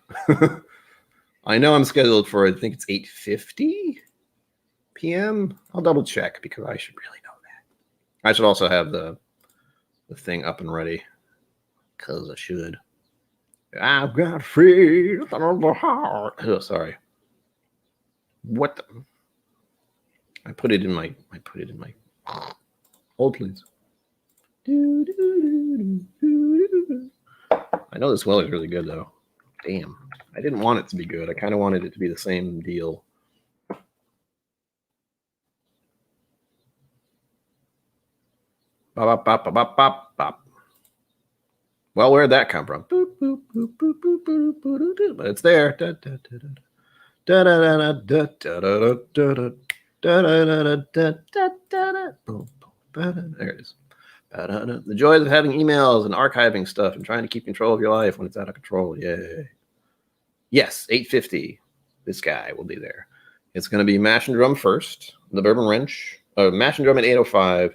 I know I'm scheduled for, I think it's 8:50 p.m. I'll double check because I should really know that. I should also have the thing up and ready because I should. I've got faith on the heart. Oh, sorry. What the? I put it in my... hold, please. I know this Weller's really good, though. Damn. I didn't want it to be good. I kind of wanted it to be the same deal. Bop, bop, bop, bop, bop, bop. Well, where'd that come from? Boop, boop, boop, boop, boop, boop, boop, boop, but it's there. Da, da, da, da, da, da, da, da, da, da, da, there it is. The joys of having emails and archiving stuff and trying to keep control of your life when it's out of control. Yay. Yes, 8:50. This guy will be there. It's going to be Mash and Drum first, the Bourbon Wrench. Mash and Drum at 8:05.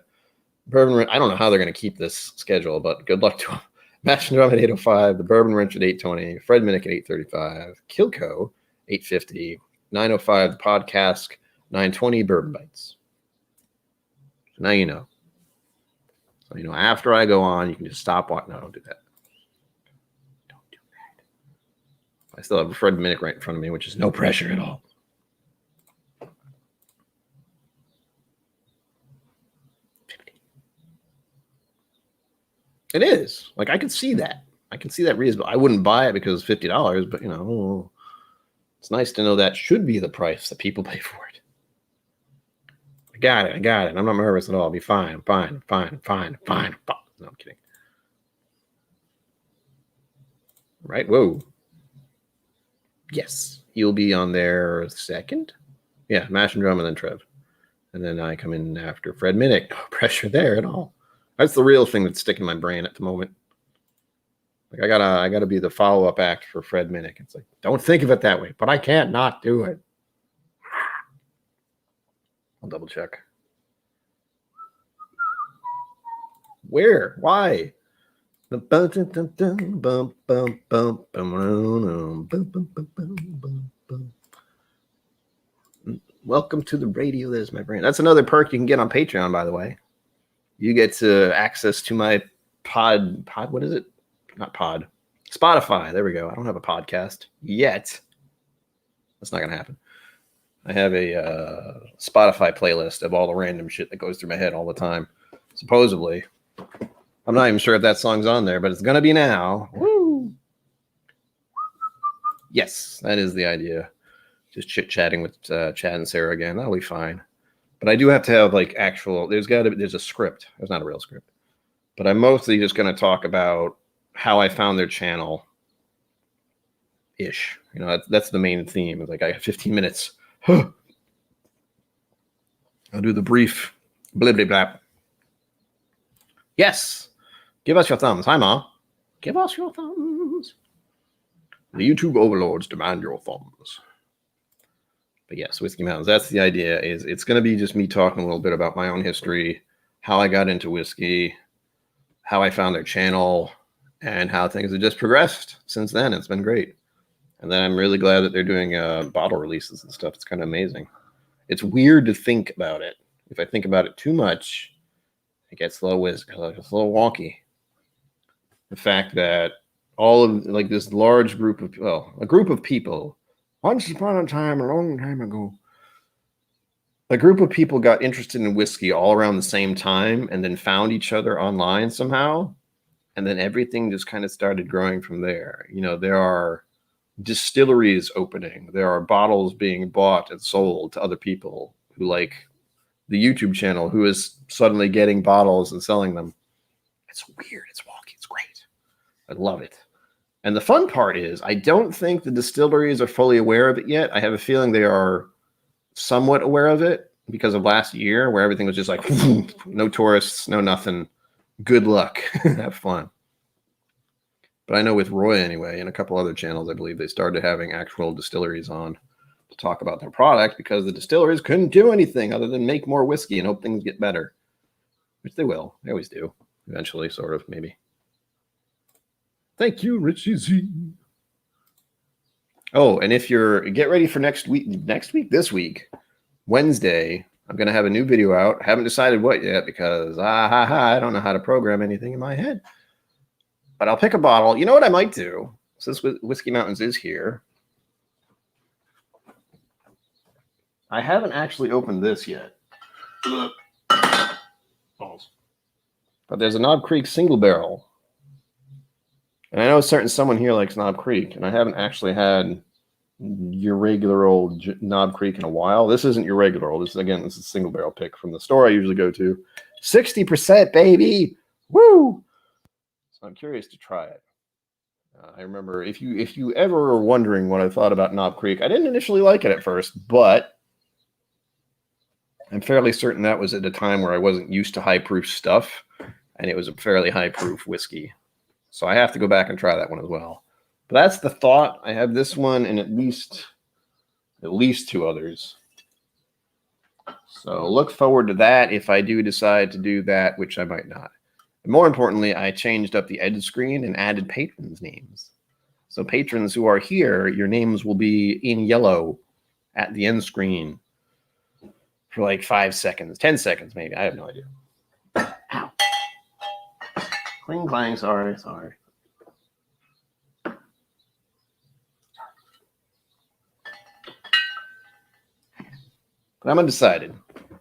Bourbon Wrench. I don't know how they're going to keep this schedule, but good luck to them. Mash and Drum at 8:05. The Bourbon Wrench at 8:20. Fred Minnick at 8:35. KillCo 8:50. 9:05. The podcast. 9:20. Bourbon Bites. So now you know. So you know after I go on, you can just stop watching. No, don't do that. Don't do that. I still have Fred Minnick right in front of me, which is no pressure at all. It is. Like, I can see that. I can see that reasonable. I wouldn't buy it because it's $50, but, you know, it's nice to know that should be the price that people pay for it. I got it. I'm not nervous at all. I'll be fine. Fine. No, I'm kidding. Right? Whoa. Yes. You'll be on there second. Yeah, Mash and Drum and then Trev. And then I come in after Fred Minnick. No pressure there at all. That's the real thing that's sticking in my brain at the moment. Like I gotta be the follow-up act for Fred Minnick. It's like, don't think of it that way, but I can't not do it. I'll double check. Where? Why? Welcome to the radio. There's my brain. That's another perk you can get on Patreon, by the way. You get to access to my pod. What is it? Not pod. Spotify. There we go. I don't have a podcast yet. That's not going to happen. I have a Spotify playlist of all the random shit that goes through my head all the time. Supposedly. I'm not even sure if that song's on there, but it's going to be now. Woo! Yes, that is the idea. Just chit-chatting with Chad and Sarah again. That'll be fine. But I do have to have like actual, there's a script. There's not a real script. But I'm mostly just going to talk about how I found their channel ish. You know, that's the main theme. It's like I have 15 minutes. I'll do the brief blibbly blap. Yes. Give us your thumbs. Hi, Ma. Give us your thumbs. The YouTube overlords demand your thumbs. But yes, Whiskey Mountains. That's the idea. Is it's going to be just me talking a little bit about my own history, how I got into whiskey, how I found their channel, and how things have just progressed since then. It's been great. And then I'm really glad that they're doing bottle releases and stuff. It's kind of amazing. It's weird to think about it. If I think about it too much, it gets a little wonky. The fact that all of like this large group of, well, a group of people, once upon a time, a long time ago, a group of people got interested in whiskey all around the same time and then found each other online somehow. And then everything just kind of started growing from there. You know, there are distilleries opening. There are bottles being bought and sold to other people who like the YouTube channel, who is suddenly getting bottles and selling them. It's weird. It's wonky. It's great. I love it. And the fun part is I don't think the distilleries are fully aware of it yet. I have a feeling they are somewhat aware of it because of last year where everything was just like no tourists, no nothing. Good luck. Have fun. But I know with Roy anyway, and a couple other channels, I believe they started having actual distilleries on to talk about their product because the distilleries couldn't do anything other than make more whiskey and hope things get better, which they will. They always do eventually, sort of, maybe. Thank you, Richie Z. Oh, and if you're get ready for this week, Wednesday, I'm going to have a new video out. Haven't decided what yet because I don't know how to program anything in my head. But I'll pick a bottle. You know what I might do? Since Whiskey Mountains is here, I haven't actually opened this yet. But there's a Knob Creek single barrel. And I know someone here likes Knob Creek, and I haven't actually had your regular old Knob Creek in a while. This isn't your regular old. This is a single barrel pick from the store I usually go to. 60%, baby. Woo! So I'm curious to try it. I remember if you ever were wondering what I thought about Knob Creek, I didn't initially like it at first, but I'm fairly certain that was at a time where I wasn't used to high proof stuff, and it was a fairly high proof whiskey. So I have to go back and try that one as well. But that's the thought. I have this one and at least two others. So look forward to that if I do decide to do that, which I might not. And more importantly, I changed up the edit screen and added patrons' names. So patrons who are here, your names will be in yellow at the end screen for like 5 seconds, 10 seconds maybe. I have no idea. Ow. Cling clang, sorry. But I'm undecided.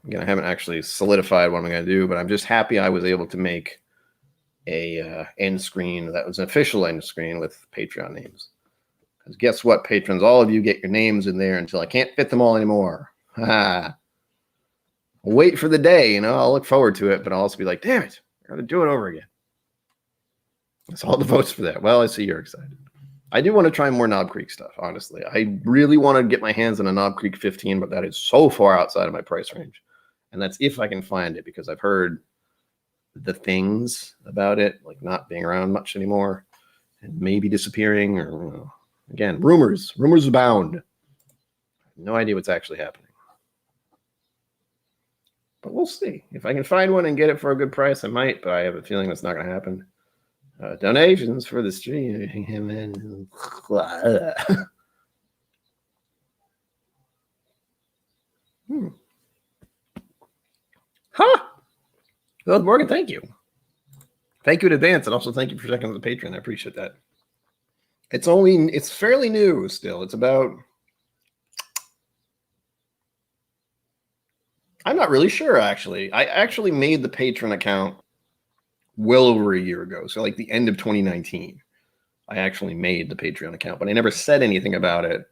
Again, I haven't actually solidified what I'm going to do, but I'm just happy I was able to make a end screen that was an official end screen with Patreon names. Because guess what, patrons? All of you get your names in there until I can't fit them all anymore. I'll wait for the day, I'll look forward to it, but I'll also be like, damn it, I got to do it over again. That's all the votes for that. Well, I see you're excited. I do want to try more Knob Creek stuff, honestly. I really want to get my hands on a Knob Creek 15, but that is so far outside of my price range. And that's if I can find it, because I've heard the things about it, like not being around much anymore and maybe disappearing, or again, rumors abound. No idea what's actually happening. But we'll see. If I can find one and get it for a good price, I might, but I have a feeling that's not going to happen. Donations for the stream. Huh? Well, Morgan, thank you. Thank you in advance, and also thank you for checking out the Patreon. I appreciate that. It's fairly new still. It's about, I'm not really sure, actually. I actually made the Patreon account well over a year ago. So like the end of 2019, I actually made the Patreon account, but I never said anything about it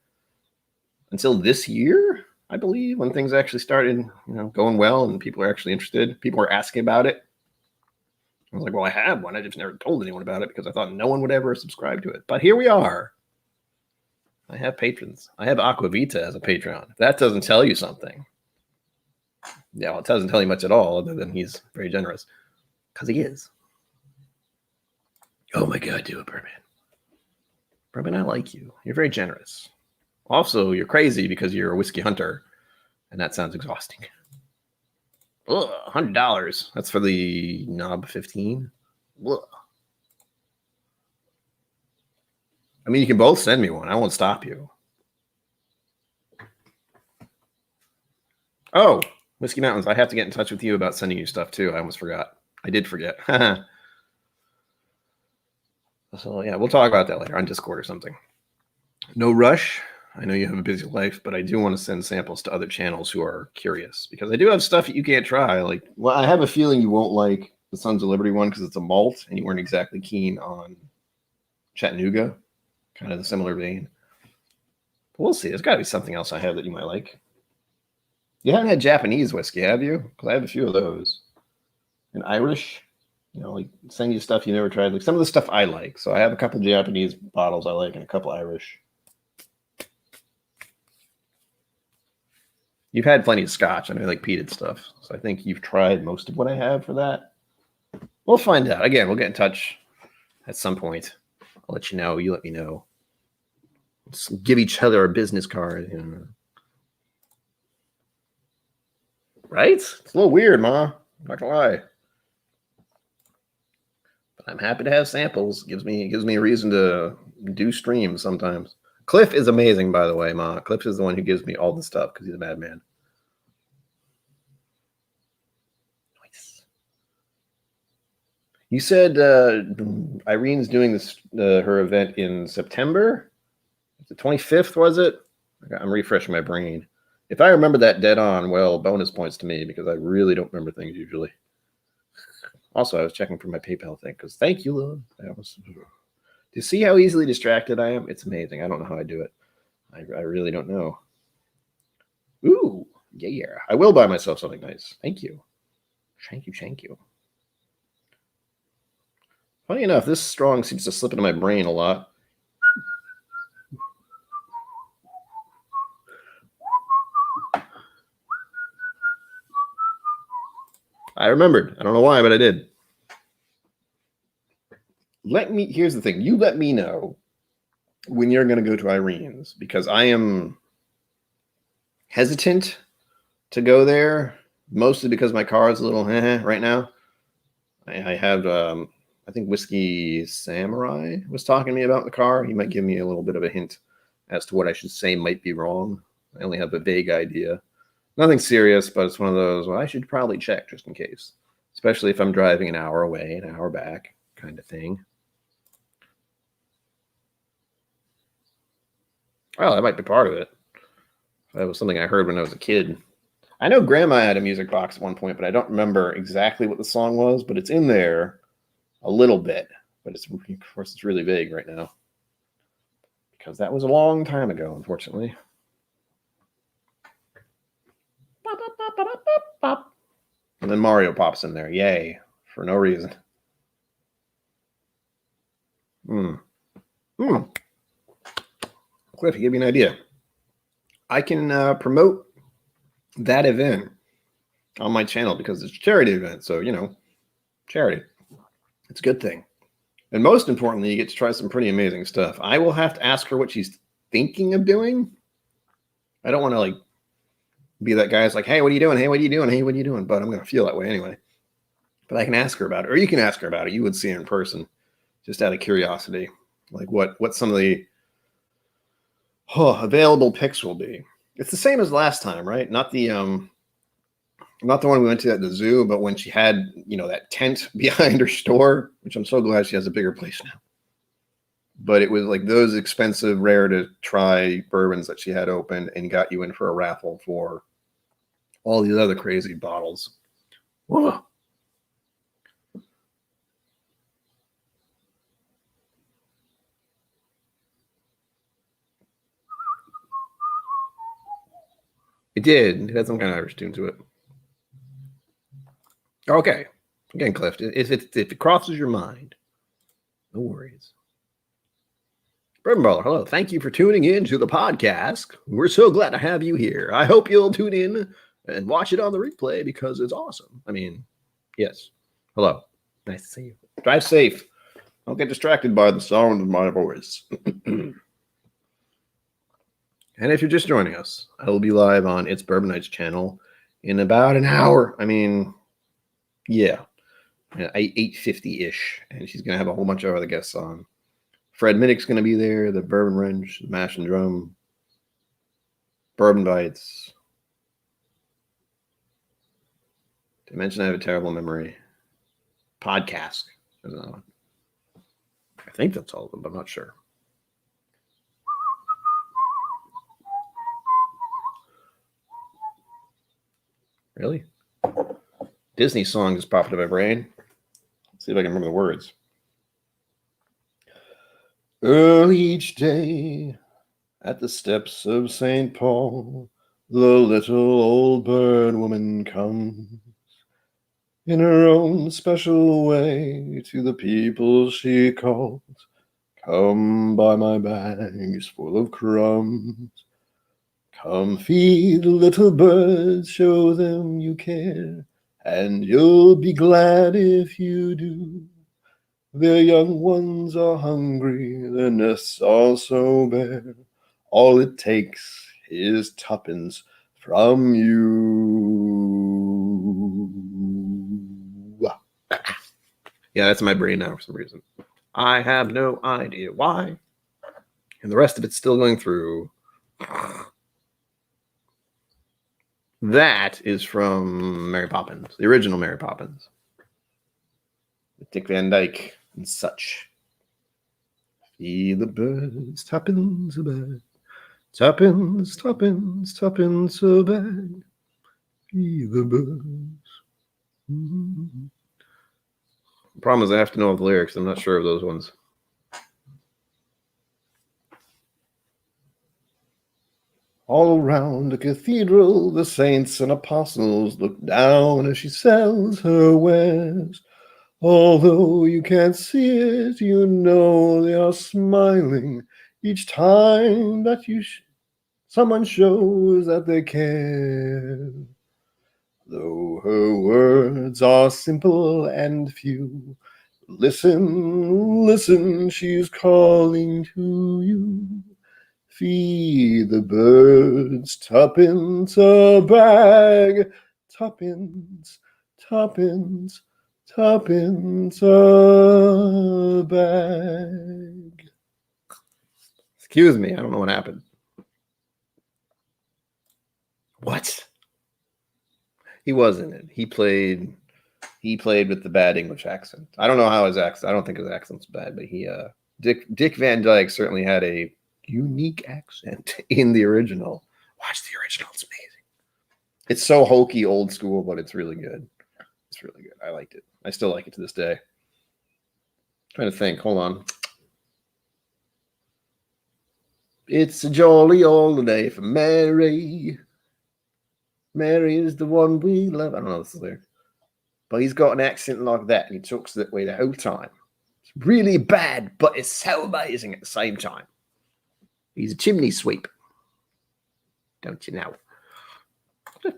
until this year, I believe, when things actually started, going well and people are actually interested. People were asking about it. I was like, well, I have one. I just never told anyone about it because I thought no one would ever subscribe to it. But here we are. I have patrons. I have Aquavita as a Patreon. If that doesn't tell you something. Yeah, well, it doesn't tell you much at all, other than he's very generous. Because he is. Oh my God, do it, Bourbon. Bourbon, I like you. You're very generous. Also, you're crazy because you're a whiskey hunter, and that sounds exhausting. Ugh, $100. That's for the knob 15. Ugh. I mean, you can both send me one. I won't stop you. Oh, Whiskey Mountains. I have to get in touch with you about sending you stuff too. I almost forgot. I did forget. So yeah, we'll talk about that later on Discord or something. No rush. I know you have a busy life, but I do want to send samples to other channels who are curious because I do have stuff that you can't try. Like, well, I have a feeling you won't like the Sons of Liberty one because it's a malt and you weren't exactly keen on Chattanooga, kind of the similar vein. But we'll see. There's got to be something else I have that you might like. You haven't had Japanese whiskey, have you? Because I have a few of those. And Irish, you know, like send you stuff you never tried. Like some of the stuff I like. So I have a couple Japanese bottles I like and a couple Irish. You've had plenty of scotch. I know you like peated stuff. So I think you've tried most of what I have for that. We'll find out. Again, we'll get in touch at some point. I'll let you know. You let me know. Let's give each other a business card. You know. Right? It's a little weird, Ma. I'm not gonna lie. But I'm happy to have samples. It gives me a reason to do streams sometimes. Cliff is amazing, by the way, Ma. Cliff is the one who gives me all the stuff because he's a madman. Nice. You said Irene's doing this her event in September. The 25th, was it? I'm refreshing my brain. If I remember that dead on, well, bonus points to me because I really don't remember things usually. Also, I was checking for my PayPal thing because thank you, Lord. Do you see how easily distracted I am? It's amazing. I don't know how I do it. I really don't know. Ooh, yeah. I will buy myself something nice. Thank you. Thank you. Funny enough, this strong seems to slip into my brain a lot. I remembered. I don't know why, but I did. Here's the thing. You let me know when you're going to go to Irene's because I am hesitant to go there, mostly because my car is a little right now. I have, I think Whiskey Samurai was talking to me about the car. He might give me a little bit of a hint as to what I should say might be wrong. I only have a vague idea. Nothing serious, but it's one of those, well, I should probably check just in case, especially if I'm driving an hour away, an hour back kind of thing. Well, that might be part of it. That was something I heard when I was a kid. I know Grandma had a music box at one point, but I don't remember exactly what the song was, but it's in there a little bit. But it's, of course, it's really vague right now because that was a long time ago, unfortunately. And then Mario pops in there. Yay. For no reason. Cliff, give me an idea. I can promote that event on my channel because it's a charity event. So, you know, charity. It's a good thing. And most importantly, you get to try some pretty amazing stuff. I will have to ask her what she's thinking of doing. I don't want to, like, be that guy who's like, hey, what are you doing? Hey, what are you doing? Hey, what are you doing? But I'm going to feel that way anyway. But I can ask her about it. Or you can ask her about it. You would see her in person just out of curiosity. Like what some of the available picks will be. It's the same as last time, right? Not the one we went to at the zoo, but when she had, you know, that tent behind her store, which I'm so glad she has a bigger place now. But it was like those expensive, rare to try bourbons that she had opened and got you in for a raffle for all these other crazy bottles. Whoa. It did. It had some kind of Irish tune to it. Okay. Again, Cliff, if it crosses your mind, no worries. Bourbon Baller, hello. Thank you for tuning in to the podcast. We're so glad to have you here. I hope you'll tune in and watch it on the replay because it's awesome. I mean, yes. Hello. Nice to see you. Drive safe. Don't get distracted by the sound of my voice. And if you're just joining us, I will be live on It's Bourbon Night's channel in about an hour. I mean, yeah, 8:50-ish. And she's going to have a whole bunch of other guests on. Fred Minnick's going to be there, the Bourbon Wrench, the Mash and Drum, Bourbon Bites. Did I mention I have a terrible memory? Podcast. There's another one. I think that's all of them, but I'm not sure. Really? Disney song just popped into my brain. Let's see if I can remember the words. Early each day at the steps of St. Paul, the little old bird woman comes in her own special way to the people she calls. Come buy my bags full of crumbs. Come feed the little birds, show them you care, and you'll be glad if you do. Their young ones are hungry, their nests are so bare. All it takes is tuppence from you. Yeah, that's my brain now for some reason. I have no idea why. And the rest of it's still going through. That is from Mary Poppins, the original Mary Poppins. With Dick Van Dyke and such. Feed the birds, tuppence a bag. Tuppence, tuppence, tuppence a bag. Feed the birds. Mm-hmm. The problem is I have to know all the lyrics. I'm not sure of those ones. All around the cathedral, the saints and apostles look down as she sells her wares. Although you can't see it, you know they are smiling each time that someone shows that they care. Though her words are simple and few, listen, listen, she's calling to you. Feed the birds, tuppence a bag, tuppence, tuppence, tuppence a bag. Excuse me, I don't know what happened. What? He was in it. He played with the bad English accent. I don't know how his accent. I don't think his accent's bad, but Dick Van Dyke certainly had a unique accent in the original. Watch the original; it's amazing. It's so hokey, old school, but it's really good. It's really good. I liked it. I still like it to this day. I'm trying to think. Hold on. It's a jolly old day for Mary. Mary is the one we love. I don't know this is there. But he's got an accent like that, and he talks that way the whole time. It's really bad, but it's so amazing at the same time. He's a chimney sweep. Don't you know?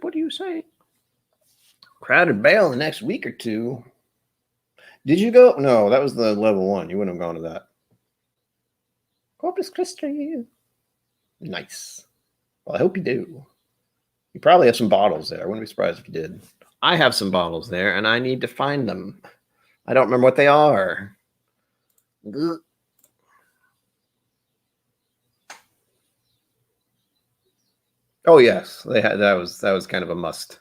What do you say? Crowded Bale in the next week or two. Did you go? No, that was the level 1. You wouldn't have gone to that. Corpus Christi. Nice. Well, I hope you do. You probably have some bottles there. I wouldn't be surprised if you did. I have some bottles there, and I need to find them. I don't remember what they are. Ugh. Oh yes, they had that was kind of a must,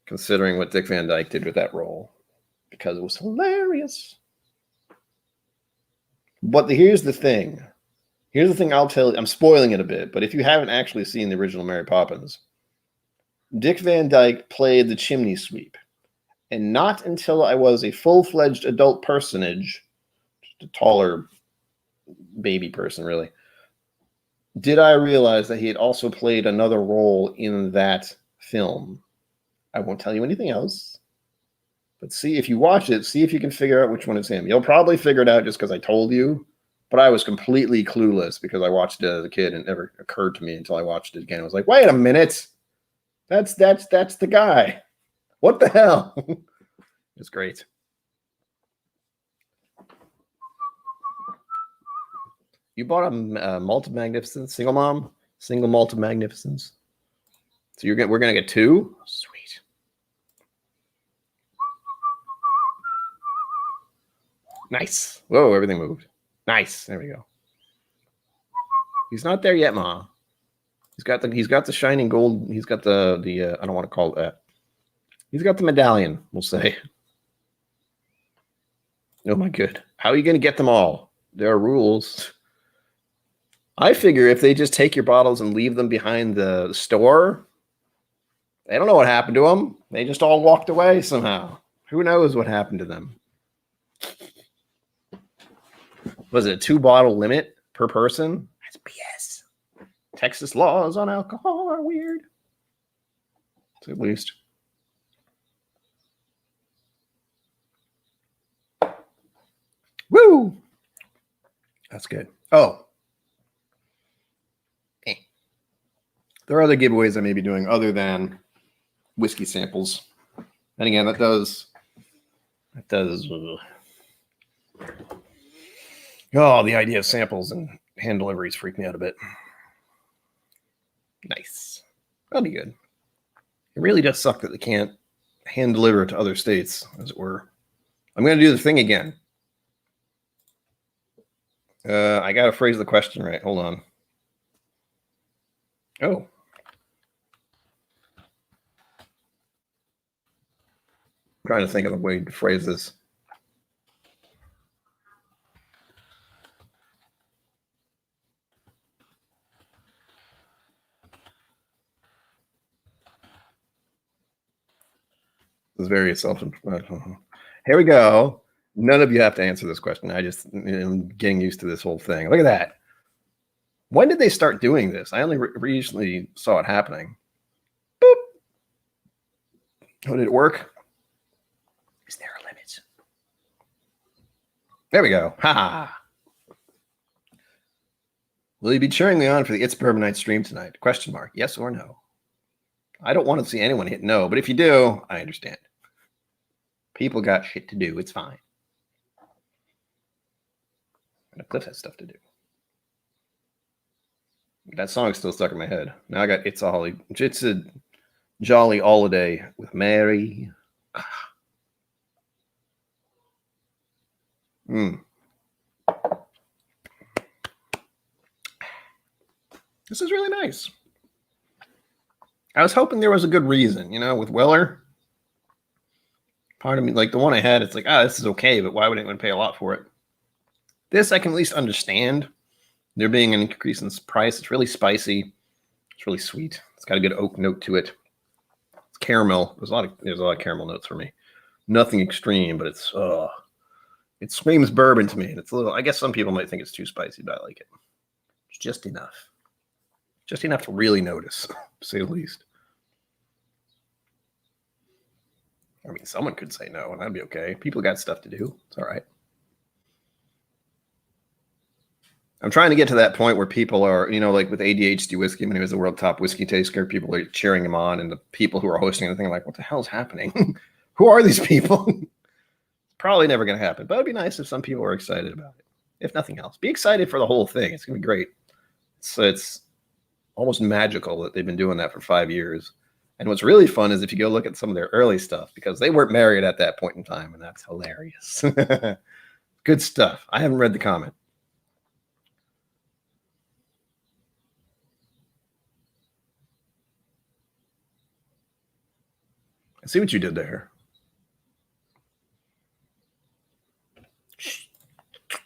considering what Dick Van Dyke did with that role, because it was hilarious. But here's the thing. Here's the thing I'll tell you. I'm spoiling it a bit, but if you haven't actually seen the original Mary Poppins, Dick Van Dyke played the chimney sweep. And not until I was a full-fledged adult personage, just a taller baby person, really, did I realize that he had also played another role in that film. I won't tell you anything else. But see, if you watch it, see if you can figure out which one is him. You'll probably figure it out just because I told you. But I was completely clueless because I watched it as a kid and it never occurred to me until I watched it again. I was like, wait a minute. That's the guy. What the hell? It's great. You bought a malt of magnificence, single malt of magnificence. So we're gonna get 2. Sweet. Nice. Whoa, everything moved. Nice. There we go. He's not there yet, Ma. He's got the shining gold. He's got the I don't want to call it that. He's got the medallion, we'll say. Oh my good. How are you gonna get them all? There are rules. I figure if they just take your bottles and leave them behind the store, they don't know what happened to them. They just all walked away somehow. Who knows what happened to them? Was it a 2-bottle limit per person? That's BS. Texas laws on alcohol are weird. At least. Woo! That's good. Oh. There are other giveaways I may be doing other than whiskey samples. And again, that does. Oh, the idea of samples and hand deliveries freak me out a bit. Nice. That'll be good. It really does suck that they can't hand deliver it to other states, as it were. I'm going to do the thing again. I got to phrase the question right. Hold on. Oh. I'm trying to think of the way to phrase this. This is very self-explanatory. Here we go. None of you have to answer this question. I just am getting used to this whole thing. Look at that. When did they start doing this? I only recently saw it happening. Boop. How did it work? Is there a limit? There we go. Ha ha. Will you be cheering me on for the It's Bourbon Night stream tonight? Question mark. Yes or no? I don't want to see anyone hit no, but if you do, I understand. People got shit to do. It's fine. And Cliff has stuff to do. That song's still stuck in my head. Now I got It's a Jolly Holiday with Mary. This is really nice. I was hoping there was a good reason, with Weller. Part of me, like the one I had, it's like, this is okay, but why would anyone pay a lot for it? This I can at least understand. There being an increase in price. It's really spicy. It's really sweet. It's got a good oak note to it. It's caramel. There's a lot of caramel notes for me. Nothing extreme, but it screams bourbon to me. And it's a little. I guess some people might think it's too spicy, but I like it. It's just enough. Just enough to really notice, to say the least. I mean, someone could say no, and that'd be okay. People got stuff to do. It's all right. I'm trying to get to that point where people are, like with ADHD whiskey, when he was the world top whiskey taster, people are cheering him on, and the people who are hosting the thing are like, what the hell's happening? Who are these people? Probably never going to happen, but it'd be nice if some people are excited about it. If nothing else, be excited for the whole thing. It's going to be great. So it's almost magical that they've been doing that for 5 years. And what's really fun is if you go look at some of their early stuff, because they weren't married at that point in time, and that's hilarious. Good stuff. I haven't read the comment. I see what you did there.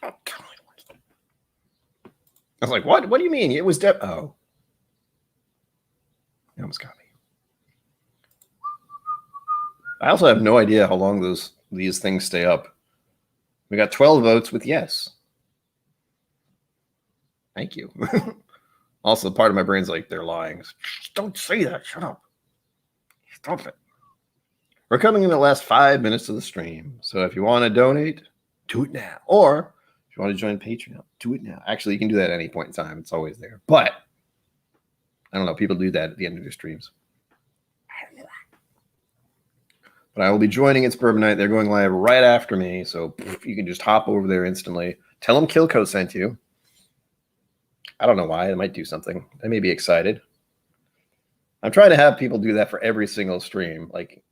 I was like, what? What do you mean? It was oh. You almost got me. I also have no idea how long these things stay up. We got 12 votes with yes. Thank you. Also, part of my brain's like, they're lying. Don't say that. Shut up. Stop it. We're coming in the last 5 minutes of the stream. So if you want to donate, do it now. Or if you want to join Patreon, do it now. Actually, you can do that at any point in time. It's always there. But I don't know. People do that at the end of their streams. But I will be joining It's Bourbon Night. They're going live right after me, so you can just hop over there instantly. Tell them KillCo sent you. I don't know why. It might do something. They may be excited. I'm trying to have people do that for every single stream. Like,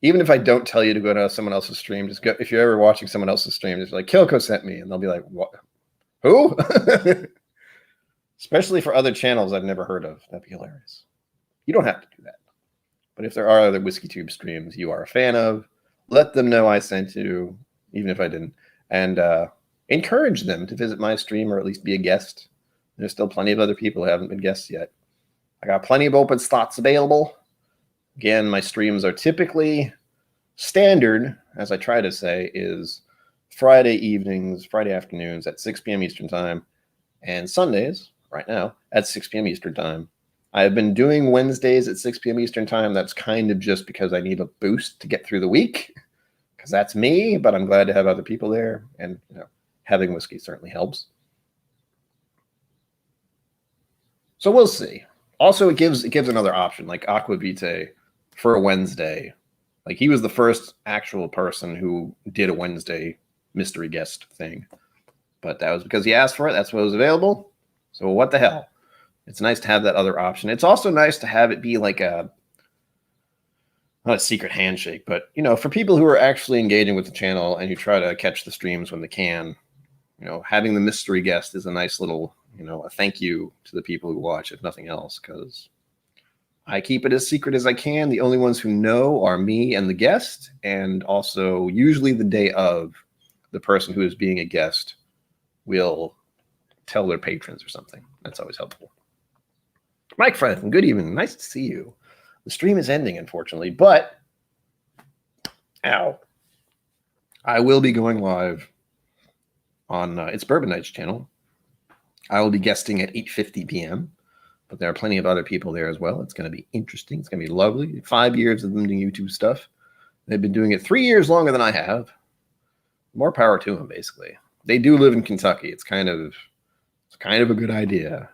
even if I don't tell you to go to someone else's stream, just go. If you're ever watching someone else's stream, just like KillCo sent me, and they'll be like, "What? Who?" Especially for other channels I've never heard of. That'd be hilarious. You don't have to do that. But if there are other Whiskey Tube streams you are a fan of, let them know I sent you, even if I didn't. And encourage them to visit my stream or at least be a guest. There's still plenty of other people who haven't been guests yet. I got plenty of open slots available. Again, my streams are typically standard, as I try to say, is Friday evenings, Friday afternoons at 6 p.m. Eastern Time, and Sundays, right now, at 6 p.m. Eastern Time. I have been doing Wednesdays at 6 p.m. Eastern Time. That's kind of just because I need a boost to get through the week, because that's me, but I'm glad to have other people there, and having whiskey certainly helps. So we'll see. Also, it gives another option, like Aquavite for a Wednesday. Like, he was the first actual person who did a Wednesday mystery guest thing. But that was because he asked for it. That's what was available. So what the hell? It's nice to have that other option. It's also nice to have it be like not a secret handshake, but, for people who are actually engaging with the channel and who try to catch the streams when they can, having the mystery guest is a nice little, a thank you to the people who watch, if nothing else, because I keep it as secret as I can. The only ones who know are me and the guest, and also usually the day of, the person who is being a guest will tell their patrons or something. That's always helpful. Mike Fredden, good evening. Nice to see you. The stream is ending, unfortunately, but I will be going live on It's Bourbon Night's channel. I will be guesting at 8:50 p.m., but there are plenty of other people there as well. It's going to be interesting. It's going to be lovely. 5 years of them doing YouTube stuff. They've been doing it 3 years longer than I have. More power to them, basically. They do live in Kentucky. It's kind of a good idea.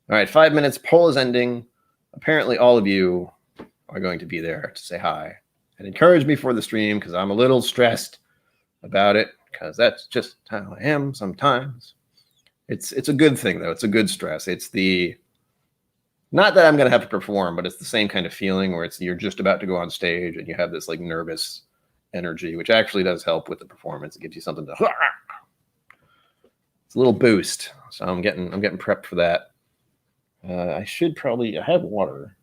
All right, 5 minutes. Poll is ending. Apparently, all of you are going to be there to say hi and encourage me for the stream, because I'm a little stressed about it, because that's just how I am sometimes. It's a good thing, though. It's a good stress. It's not that I'm going to have to perform, but it's the same kind of feeling where you're just about to go on stage and you have this like nervous energy, which actually does help with the performance. It gives you something to. It's a little boost. So I'm getting prepped for that. I have water.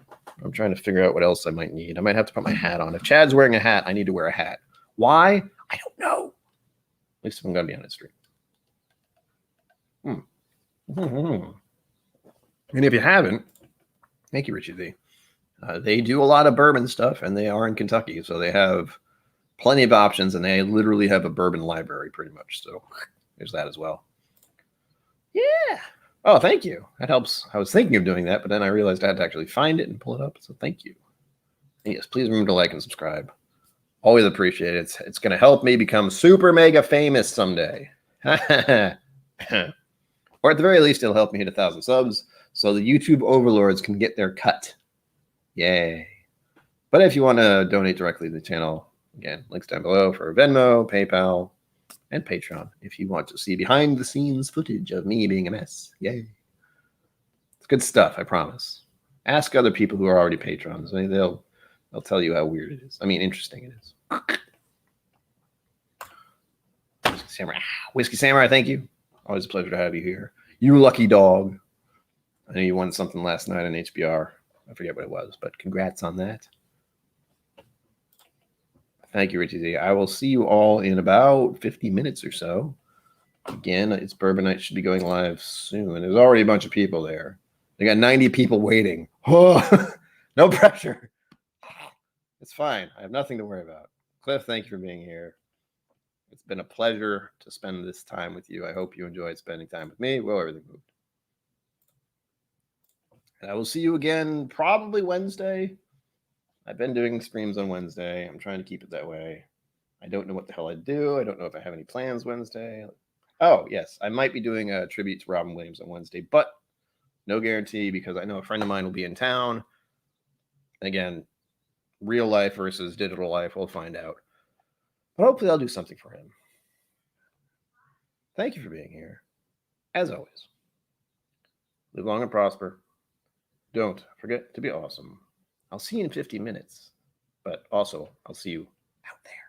I'm trying to figure out what else I might need. I might have to put my hat on. If Chad's wearing a hat, I need to wear a hat. Why? I don't know. At least if I'm going to be on his stream. And if you haven't, thank you, Richie V. They do a lot of bourbon stuff, and they are in Kentucky, so they have plenty of options, and they literally have a bourbon library pretty much. So there's that as well. Yeah. Oh, thank you. That helps. I was thinking of doing that, but then I realized I had to actually find it and pull it up. So thank you. Yes, please remember to like and subscribe. Always appreciate it. It's going to help me become super mega famous someday. Or at the very least, it'll help me hit 1,000 subs so the YouTube overlords can get their cut. Yay. But if you want to donate directly to the channel, again, links down below for Venmo, PayPal, and Patreon if you want to see behind the scenes footage of me being a mess. Yay. It's good stuff, I promise. Ask other people who are already patrons. They'll tell you how weird it is. I mean, interesting it is. Whiskey Samurai, thank you. Always a pleasure to have you here. You lucky dog. I know you won something last night on HBR. I forget what it was, but congrats on that. Thank you, Richie Z. I will see you all in about 50 minutes or so. Again, It's Bourbon Night should be going live soon. There's already a bunch of people there. They got 90 people waiting. Oh, no pressure. It's fine. I have nothing to worry about. Cliff, thank you for being here. It's been a pleasure to spend this time with you. I hope you enjoyed spending time with me. Well, everything moved. And I will see you again probably Wednesday. I've been doing streams on Wednesday. I'm trying to keep it that way. I don't know what the hell I do. I don't know if I have any plans Wednesday. Oh, yes. I might be doing a tribute to Robin Williams on Wednesday, but no guarantee because I know a friend of mine will be in town. And again, real life versus digital life. We'll find out. But hopefully, I'll do something for him. Thank you for being here. As always, live long and prosper. Don't forget to be awesome. I'll see you in 50 minutes. But also, I'll see you out there.